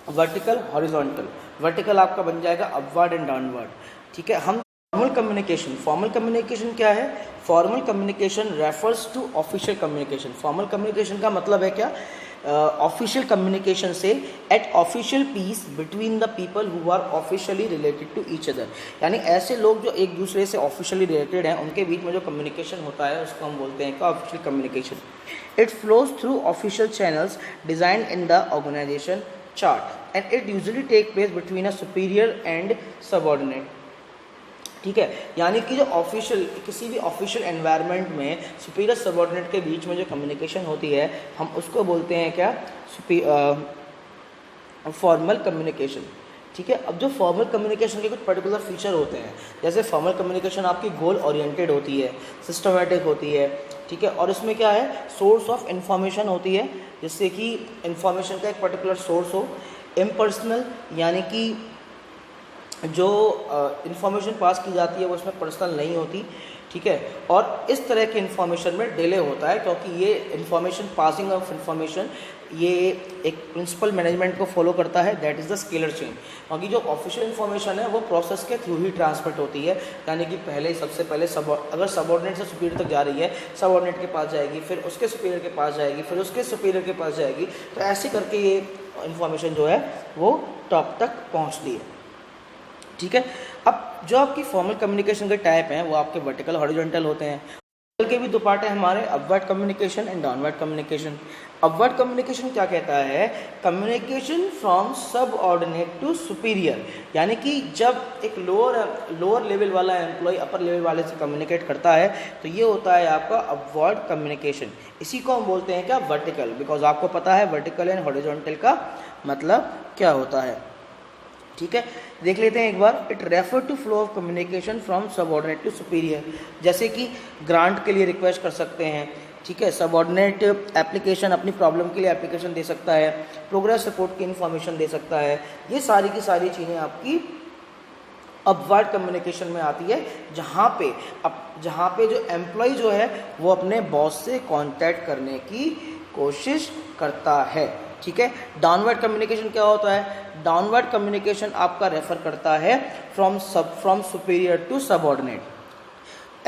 Speaker 1: वर्टिकल, हॉरिजॉन्टल। वर्टिकल आपका बन जाएगा अपवर्ड एंड डाउनवर्ड, ठीक है। हम फॉर्मल कम्युनिकेशन क्या है, formal communication refers to official communication. Formal communication का मतलब है क्या, ऑफिशियल कम्युनिकेशन से at official piece between the people who are officially related to each other, यानी ऐसे लोग जो एक दूसरे से ऑफिशियली रिलेटेड हैं, उनके बीच में जो कम्युनिकेशन होता है उसको हम बोलते हैं official communication. It flows through official channels design in the organisation chart and it usually take place between a superior and subordinate, ठीक है। यानी कि जो ऑफिशियल, किसी भी ऑफिशियल एनवायरनमेंट में सुपीरियर सबऑर्डिनेट के बीच में जो कम्युनिकेशन होती है, हम उसको बोलते हैं क्या, फॉर्मल कम्युनिकेशन, ठीक है। अब जो फॉर्मल कम्युनिकेशन के कुछ पर्टिकुलर फीचर होते हैं, जैसे फॉर्मल कम्युनिकेशन आपकी गोल ओरिएंटेड होती है, सिस्टमेटिक होती है, ठीक है, और इसमें क्या है, सोर्स ऑफ इंफॉर्मेशन होती है, जिससे कि इंफॉर्मेशन का एक पर्टिकुलर सोर्स हो। इम्पर्सनल, यानी कि जो इन्फॉर्मेशन पास की जाती है वो इसमें पर्सनल नहीं होती, ठीक है। और इस तरह के इन्फॉर्मेशन में डिले होता है, क्योंकि ये इन्फॉर्मेशन, पासिंग ऑफ इन्फॉर्मेशन, ये एक प्रिंसिपल मैनेजमेंट को फॉलो करता है, that is the scalar chain. क्योंकि जो ऑफिशियल इन्फॉर्मेशन है वो प्रोसेस के थ्रू ही ट्रांसमिट होती है, यानी कि सबसे पहले अगर सबऑर्डिनेट से सुपीरियर तक जा रही है, सबऑर्डिनेट के पास जाएगी, फिर उसके सुपीरियर के पास जाएगी, फिर उसके सुपीरियर के पास जाएगी, तो ऐसे करके ये इन्फॉर्मेशन जो है वो टॉप तक पहुँचती है, ठीक है। अब जो आपकी फॉर्मल कम्युनिकेशन के टाइप हैं वो आपके वर्टिकल, हॉरिजॉन्टल होते हैं। वर्टिकल के भी 2 पार्ट हैं हमारे, upward communication and downward communication. Upward communication क्या कहता है, communication from subordinate to superior, यानी कि जब एक लोअर लेवल वाला एम्प्लॉय अपर लेवल वाले से कम्युनिकेट करता है तो ये होता है आपका अपवर्ड कम्युनिकेशन। इसी को हम बोलते हैं क्या, वर्टिकल, बिकॉज आपको पता है वर्टिकल एंड हॉरिजॉन्टल का मतलब क्या होता है, ठीक है। देख लेते हैं एक बार। It refer to flow of communication from subordinate to superior, जैसे कि ग्रांट के लिए रिक्वेस्ट कर सकते हैं, ठीक है। सबऑर्डिनेट एप्लीकेशन अपनी प्रॉब्लम के लिए एप्लीकेशन दे सकता है, प्रोग्रेस रिपोर्ट की इन्फॉर्मेशन दे सकता है। ये सारी की सारी चीज़ें आपकी अपवर्ड कम्युनिकेशन में आती है, जहाँ पे जो एम्प्लॉय जो है वो अपने बॉस से कांटेक्ट करने की कोशिश करता है, ठीक है। डाउनवर्ड कम्युनिकेशन क्या होता है, डाउनवर्ड कम्युनिकेशन आपका रेफर करता है from superior to subordinate.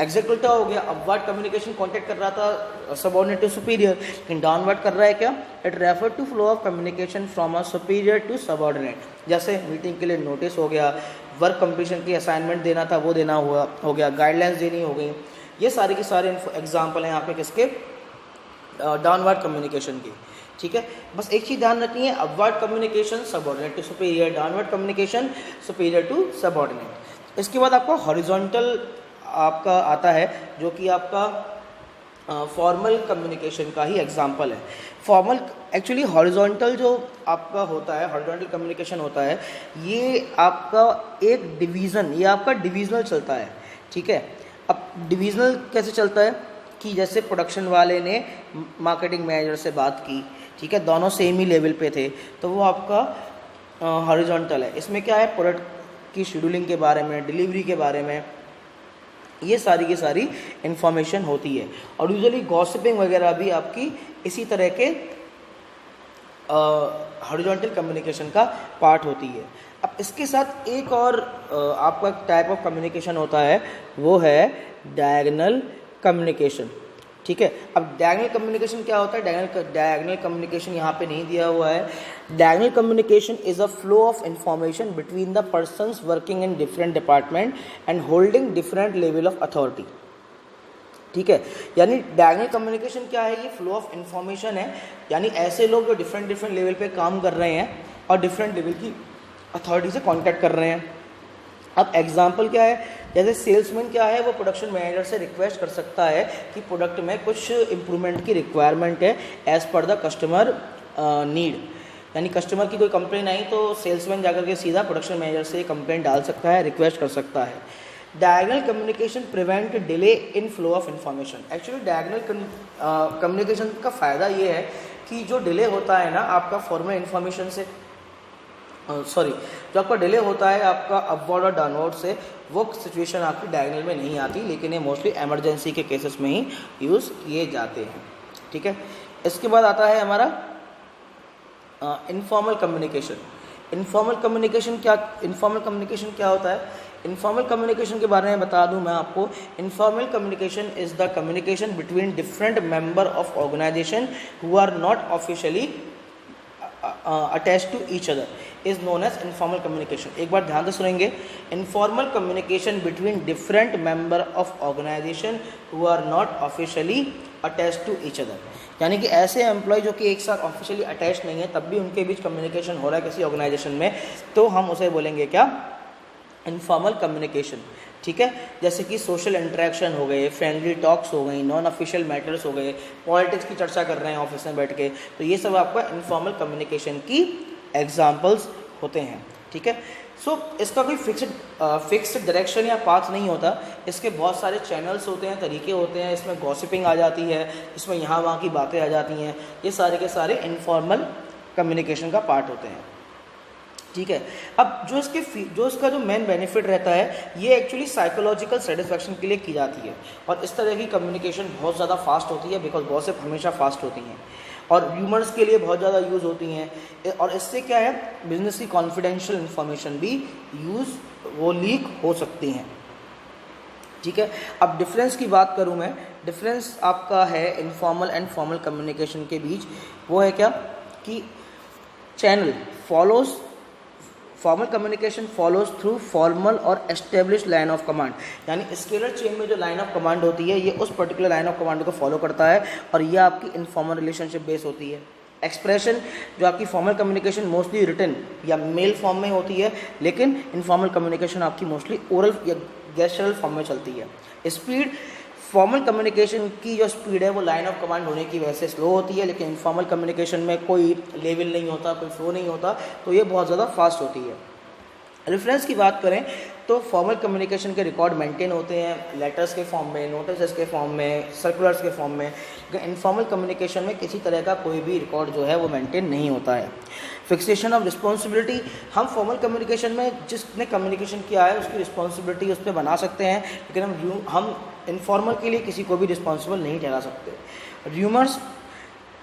Speaker 1: Exact उल्टा हो गया, अपवर्ड कम्युनिकेशन कांटेक्ट कर रहा था सबऑर्डिनेट टू सुपीरियर, लेकिन डाउनवर्ड कर रहा है क्या, it refer to flow of communication from a superior to subordinate. जैसे मीटिंग के लिए नोटिस हो गया, वर्क कंप्लीशन की असाइनमेंट देना था वो देना हो गया, गाइडलाइंस देनी हो गई, ये सारे के सारे एग्जाम्पल हैं यहाँ पे किसके, डाउनवर्ड कम्युनिकेशन की, ठीक है। बस एक चीज़ ध्यान रखनी है, upward communication subordinate to superior, downward communication superior to subordinate. इसके बाद आपका हॉरिजॉन्टल आपका आता है, जो कि आपका फॉर्मल कम्युनिकेशन का ही एग्जाम्पल है। फॉर्मल एक्चुअली हॉरिजॉन्टल जो आपका होता है, हॉरिजॉन्टल कम्युनिकेशन होता है, ये आपका एक डिवीज़न, ये आपका डिविजनल चलता है, ठीक है। अब डिविजनल कैसे चलता है कि जैसे प्रोडक्शन वाले ने मार्केटिंग मैनेजर से बात की, ठीक है, दोनों सेम ही लेवल पे थे, तो वो आपका हॉरिजॉन्टल है। इसमें क्या है, प्रोडक्ट की शेड्यूलिंग के बारे में, डिलीवरी के बारे में, ये सारी की सारी इन्फॉर्मेशन होती है। और यूजुअली गॉसिपिंग वगैरह भी आपकी इसी तरह के हॉरिजॉन्टल कम्युनिकेशन का पार्ट होती है। अब इसके साथ एक और आपका टाइप ऑफ कम्युनिकेशन होता है, वो है डायगोनल कम्युनिकेशन, ठीक है। अब डायगोनल कम्युनिकेशन क्या होता है, डायगोनल कम्युनिकेशन यहाँ पे नहीं दिया हुआ है। Diagonal communication is a flow of information between the persons working in different department and holding different level of authority, ठीक है। यानी डायगोनल कम्युनिकेशन क्या है, ये फ्लो ऑफ इंफॉर्मेशन है, यानी ऐसे लोग जो डिफरेंट लेवल पे काम कर रहे हैं और डिफरेंट लेवल की अथॉरिटी से कांटेक्ट कर रहे हैं। अब एग्जाम्पल क्या है, जैसे सेल्समैन क्या है, वो प्रोडक्शन मैनेजर से रिक्वेस्ट कर सकता है कि प्रोडक्ट में कुछ इम्प्रूवमेंट की रिक्वायरमेंट है as per the customer need. यानी कस्टमर की कोई कंप्लेन आई तो सेल्समैन जाकर के सीधा प्रोडक्शन मैनेजर से कंप्लेंट डाल सकता है, रिक्वेस्ट कर सकता है। Diagonal communication prevent delay in flow of information. Actually diagonal communication का फ़ायदा ये है कि जो डिले होता है ना आपका फॉर्मल इन्फॉर्मेशन से, जो आपका डिले होता है आपका अपवर्ड और डाउनवर्ड से, वो सिचुएशन आपकी डायगोनल में नहीं आती, लेकिन ये मोस्टली इमरजेंसी के केसेस में ही यूज़ किए जाते हैं। ठीक है, इसके बाद आता है हमारा इनफॉर्मल कम्युनिकेशन। इनफॉर्मल कम्युनिकेशन क्या होता है? इनफॉर्मल कम्युनिकेशन के बारे में बता दूं मैं आपको। Informal communication is the communication between different member of organisation who are not officially attached to each other is known as informal communication। एक बार ध्यान से सुनेंगे, informal communication between different member of organization who are not officially attached to each other। यानी कि ऐसे employ जो कि एक साथ ऑफिशियली अटैच नहीं है तब भी उनके बीच कम्युनिकेशन हो रहा है किसी ऑर्गेनाइजेशन में, तो हम उसे बोलेंगे क्या? Informal communication. ठीक है, जैसे कि सोशल इंटरेक्शन हो गए, फ्रेंडली टॉक्स हो गई, नॉन ऑफिशियल मैटर्स हो गए, पॉलिटिक्स की चर्चा कर रहे हैं ऑफिस में बैठ के, तो ये सब आपका इनफॉर्मल कम्युनिकेशन की एग्जांपल्स होते हैं। ठीक है, सो इसका कोई फिक्स्ड डायरेक्शन या पाथ नहीं होता, इसके बहुत सारे चैनल्स होते हैं, तरीके होते हैं, इसमें गॉसिपिंग आ जाती है, इसमें यहाँ वहाँ की बातें आ जाती हैं, ये सारे के सारे इनफॉर्मल कम्युनिकेशन का पार्ट होते हैं। ठीक है, अब जो इसका जो मेन बेनिफिट रहता है ये एक्चुअली साइकोलॉजिकल सेटिस्फैक्शन के लिए की जाती है, और इस तरह की कम्युनिकेशन बहुत ज़्यादा फास्ट होती है, बिकॉज गॉसिप हमेशा फास्ट होती हैं, और र्यूमर्स के लिए बहुत ज़्यादा यूज़ होती हैं, और इससे क्या है बिजनेस की कॉन्फिडेंशियल इन्फॉर्मेशन भी लीक हो सकती हैं। ठीक है, अब डिफरेंस की बात करूं मैं, डिफरेंस आपका है इनफॉर्मल एंड फॉर्मल कम्युनिकेशन के बीच, वो है क्या कि channel follows formal communication follows through formal और एस्टेब्लिश लाइन ऑफ कमांड। यानी स्केलर चेन में जो लाइन ऑफ कमांड होती है ये उस पर्टिकुलर लाइन ऑफ कमांड को फॉलो करता है, और ये आपकी इनफॉर्मल रिलेशनशिप बेस होती है। एक्सप्रेशन जो आपकी फॉर्मल कम्युनिकेशन मोस्टली रिटन या मेल फॉर्म में होती है, लेकिन इनफॉर्मल कम्युनिकेशन आपकी मोस्टली ओरल या गेस्चरल फॉर्म में चलती है। स्पीड, फॉर्मल कम्युनिकेशन की जो स्पीड है वो लाइन ऑफ कमांड होने की वजह से स्लो होती है, लेकिन इनफॉर्मल कम्युनिकेशन में कोई लेवल नहीं होता, कोई फ्लो नहीं होता, तो ये बहुत ज़्यादा फास्ट होती है। रेफरेंस की बात करें तो फॉर्मल कम्युनिकेशन के रिकॉर्ड मेंटेन होते हैं लेटर्स के फॉर्म में, नोटिस के फॉर्म में, सर्कुलर्स के फॉर्म में, लेकिन इनफॉर्मल कम्युनिकेशन में किसी तरह का कोई भी रिकॉर्ड जो है वो मेंटेन नहीं होता है। फिक्सेशन ऑफ रिस्पॉन्सिबिलिटी, हम फॉर्मल कम्युनिकेशन में जिसने कम्युनिकेशन किया है उसकी रिस्पॉन्सिबिलिटी उस पर बना सकते हैं, लेकिन हम इनफॉर्मल के लिए किसी को भी रिस्पॉन्सिबल नहीं ठहरा सकते। र्यूमर्स,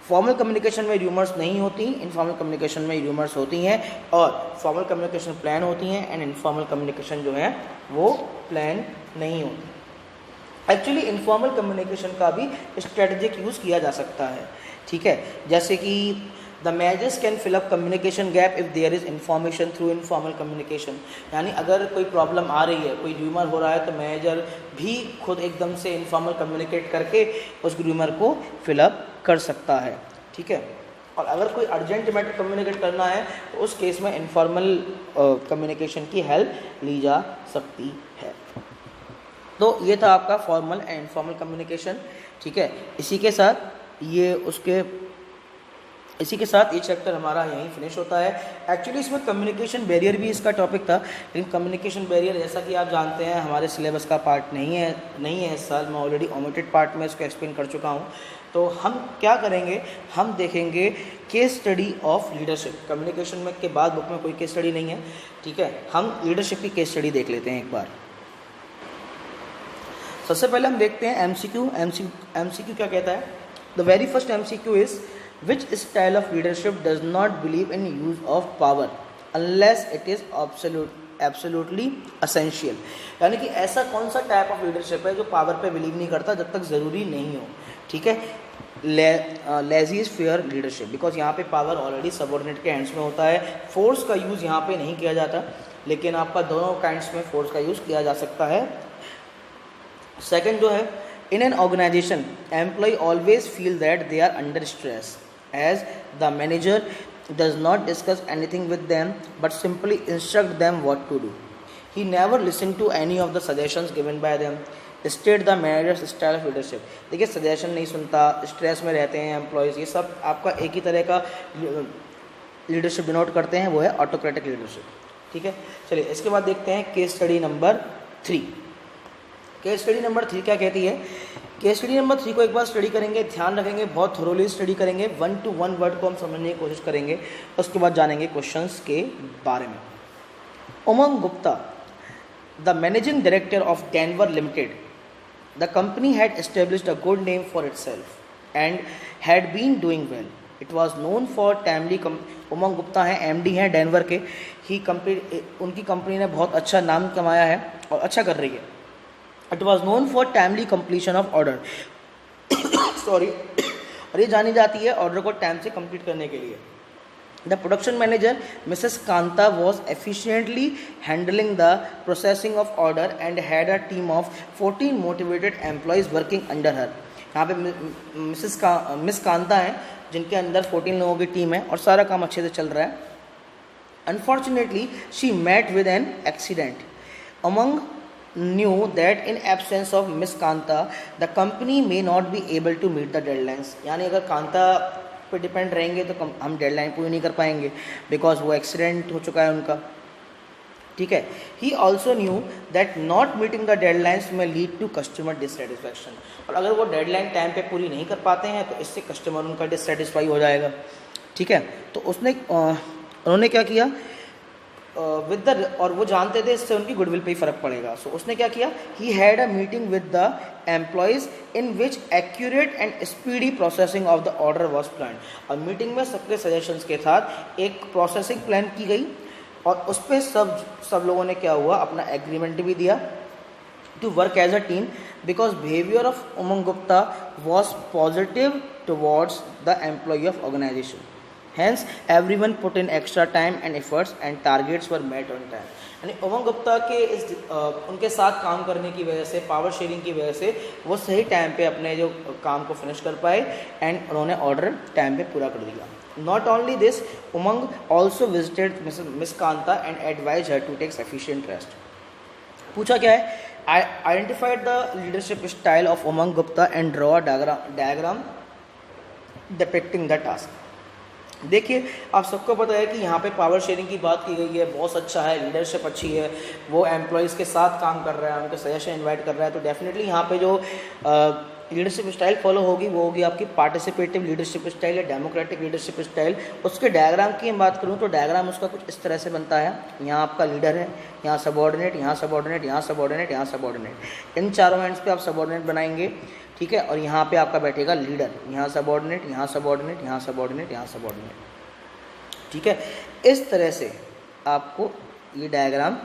Speaker 1: फॉर्मल कम्युनिकेशन में र्यूमर्स नहीं होती, इनफॉर्मल कम्युनिकेशन में र्यूमर्स होती हैं, और फॉर्मल कम्युनिकेशन प्लान होती हैं एंड इनफॉर्मल कम्युनिकेशन जो है वो प्लान नहीं होती। एक्चुअली इनफॉर्मल कम्युनिकेशन का भी स्ट्रेटजिक यूज़ किया जा सकता है। ठीक है, जैसे कि the managers can fill up communication gap if there is information through informal communication. यानी अगर कोई प्रॉब्लम आ रही है, कोई र्यूमर हो रहा है, तो मैनेजर भी खुद एकदम से इनफॉर्मल कम्युनिकेट करके उस र्यूमर को फिलअप कर सकता है। ठीक है, और अगर कोई अर्जेंट मैटर कम्युनिकेट करना है तो उस केस में इनफॉर्मल कम्युनिकेशन की हेल्प ली जा सकती है। तो ये था आपका फॉर्मल एंड इनफॉर्मल कम्युनिकेशन। ठीक है, इसी के साथ ये चैप्टर हमारा यहीं फिनिश होता है। एक्चुअली इसमें कम्युनिकेशन बैरियर भी इसका टॉपिक था, लेकिन कम्युनिकेशन बैरियर जैसा कि आप जानते हैं हमारे सिलेबस का पार्ट नहीं है इस साल। मैं ऑलरेडी ओमिटेड पार्ट में इसको एक्सप्लेन कर चुका हूँ। तो हम क्या करेंगे, हम देखेंगे case study of leadership. Communication में के बाद बुक में कोई केस स्टडी नहीं है। ठीक है, हम लीडरशिप की केस स्टडी देख लेते हैं एक बार। सबसे पहले हम देखते हैं एमसीक्यू क्या कहता है। The very first MCQ is which style of leadership does not believe in use of power unless it is absolutely essential। यानी कि ऐसा कौन सा टाइप ऑफ लीडरशिप है जो पावर पे बिलीव नहीं करता जब तक ज़रूरी नहीं हो। ठीक है, lazy is fair leadership, because यहाँ पे पावर ऑलरेडी सबऑर्डिनेट के हैंड्स में होता है। फोर्स का यूज़ यहाँ पे नहीं किया जाता, लेकिन आपका दोनों काइंड्स में फोर्स का यूज़ किया जा सकता है। सेकेंड जो है, in an organization employee always feel that they are under stress as the manager does not discuss anything with them but simply instruct them what to do। He never listen to any of the suggestions given by them, state the managers style of leadership. देखिए suggestion नहीं सुनता, stress में रहते हैं employees, ये सब आपका एक ही तरह का लीडरशिप डिनोट करते हैं, वो है ऑटोक्रेटिक लीडरशिप। ठीक है, चलिए इसके बाद देखते हैं case study number 3। Case study number 3 क्या कहती है? केस स्टडी नंबर 3 को एक बार स्टडी करेंगे, ध्यान रखेंगे, बहुत थोरोली स्टडी करेंगे, 1 to 1 वर्ड को हम समझने की कोशिश करेंगे, उसके बाद जानेंगे क्वेश्चंस के बारे में। Umang Gupta, the managing director of Denver limited, the company had established a good name for itself and had been doing well. It was known for timely उमंग गुप्ता हैं, MD हैं डेनवर के, उनकी कंपनी ने बहुत अच्छा नाम कमाया है और अच्छा कर रही है। It was known for timely completion of order sorry और ये जानी जाती है ऑर्डर को टाइम से कंप्लीट करने के लिए। The production manager, Mrs. Kanta, was efficiently handling the processing of order and had a team of 14 motivated employees working under her. यहाँ पे मिस कांता हैं जिनके अंदर 14 लोगों की टीम है और सारा काम अच्छे से चल रहा है। Unfortunately, she met with an accident. Umang knew that in absence of Miss Kanta, the company may not be able to meet the deadlines. यानी अगर कांता पे डिपेंड रहेंगे तो हम डेडलाइन पूरी नहीं कर पाएंगे, बिकॉज वो एक्सीडेंट हो चुका है उनका। ठीक है, he also knew that not meeting the deadlines में लीड टू कस्टमर डिससेटिस्फैक्शन, और अगर वो डेडलाइन टाइम पे पूरी नहीं कर पाते हैं तो इससे कस्टमर उनका डिससेटिस्फाई हो जाएगा। ठीक है, तो उन्होंने क्या किया और वो जानते थे इससे उनकी गुडविल पे ही फ़र्क पड़ेगा। सो उसने क्या किया, he had a meeting with the employees in which accurate and speedy processing of the order was plan. और मीटिंग में सबके सजेशंस के साथ एक प्रोसेसिंग प्लान की गई और उस पर सब लोगों ने क्या हुआ, अपना एग्रीमेंट भी दिया to work as a team, because behaviour of Umang Gupta was positive towards the employee of organisation. Hence, everyone put in extra time and efforts and targets were met on time. यानी उमंग गुप्ता के उनके साथ काम करने की वजह से, पावर शेयरिंग की वजह से वो सही टाइम पे अपने जो काम को फिनिश कर पाए एंड उन्होंने ऑर्डर टाइम पे पूरा कर दिया। Not only this, Umang also visited miss Kanta and advise her to take sufficient rest. पूछा क्या है, identified the leadership style of Umang Gupta and draw diagram depicting the task. देखिए आप सबको पता है कि यहाँ पे पावर शेयरिंग की बात की गई है, बॉस अच्छा है, लीडरशिप अच्छी है, वो एम्प्लॉयज़ के साथ काम कर रहा है, उनके सजेशन इनवाइट कर रहा है, तो डेफिनेटली यहाँ पे जो लीडरशिप स्टाइल फॉलो होगी वो होगी आपकी पार्टिसिपेटिव लीडरशिप स्टाइल या डेमोक्रेटिक लीडरशिप स्टाइल। उसके डायग्राम की हम बात करूँ तो डायग्राम उसका कुछ इस तरह से बनता है, यहाँ आपका लीडर है, यहाँ सबॉर्डिनेट, यहाँ सबॉर्डिनेट, यहाँ सबॉर्डिनेट, यहाँ सबॉर्डिनेट, इन चारों एंड्स पे आप सबॉर्डिनेट बनाएंगे। ठीक है, और यहाँ पे आपका बैठेगा लीडर, यहाँ सबॉर्डिनेट, यहाँ सबॉर्डिनेट, यहाँ सबॉर्डिनेट, यहाँ सबॉर्डिनेट। ठीक है, इस तरह से आपको ये डायग्राम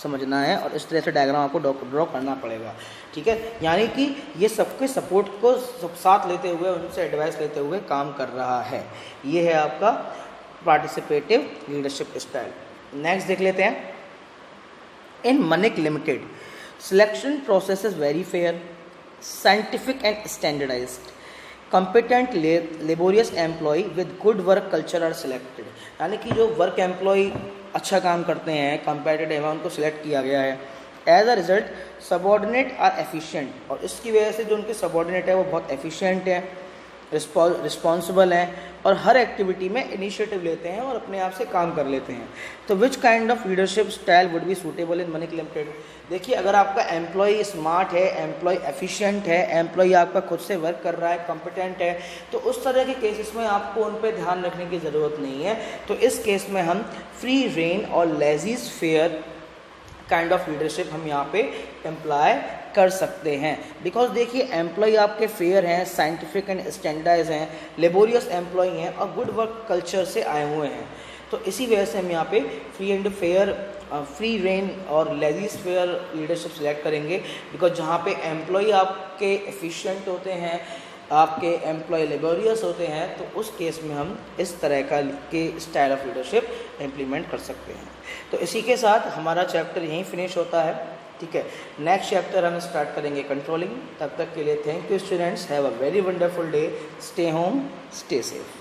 Speaker 1: समझना है और इस तरह से डायग्राम आपको ड्रॉ करना पड़ेगा। ठीक है, यानी कि ये सबके सपोर्ट को सब साथ लेते हुए, उनसे एडवाइस लेते हुए काम कर रहा है। ये है आपका पार्टिसिपेटिव लीडरशिप स्टाइल। नेक्स्ट देख लेते हैं, in Manik limited selection process is very fair, scientific and standardised, competent laborious employee with good work culture are selected। यानी कि जो वर्क एम्प्लॉय अच्छा काम करते हैं, कम्पेटिटिव है, उनको सिलेक्ट किया गया है। As a result subordinate are efficient, और इसकी वजह से जो उनके सबॉर्डिनेट है वो बहुत एफिशिएंट है, रिस्पॉन्सिबल हैं और हर एक्टिविटी में इनिशिएटिव लेते हैं और अपने आप से काम कर लेते हैं। तो which kind of leadership style would be suitable in Manik limited. देखिए अगर आपका एम्प्लॉय स्मार्ट है, एम्प्लॉय एफिशिएंट है, एम्प्लॉय आपका खुद से वर्क कर रहा है, कॉम्पिटेंट है, तो उस तरह के केसेस में आपको उन पर ध्यान रखने की ज़रूरत नहीं है। तो इस केस में हम फ्री रेन और लेजीज फेयर काइंड ऑफ लीडरशिप हम यहाँ पे एम्प्लॉय कर सकते हैं। बिकॉज देखिए एम्प्लॉय आपके फेयर हैं, साइंटिफिक एंड स्टैंडर्डाइज हैं, लेबोरियस एम्प्लॉय हैं और गुड वर्क कल्चर से आए हुए हैं। तो इसी वजह से हम यहाँ पे free and fair, free rein और लेजीज फेयर लीडरशिप सेलेक्ट करेंगे। बिकॉज जहाँ पे एम्प्लॉय आपके एफिशिएंट होते हैं, आपके एम्प्लॉय लेबोरियस होते हैं, तो उस केस में हम इस तरह का के स्टाइल ऑफ लीडरशिप इम्प्लीमेंट कर सकते हैं। तो इसी के साथ हमारा चैप्टर यहीं फिनिश होता है। ठीक है, नेक्स्ट चैप्टर हम स्टार्ट करेंगे कंट्रोलिंग। तब तक के लिए thank you students, have a very wonderful day, stay home, stay safe.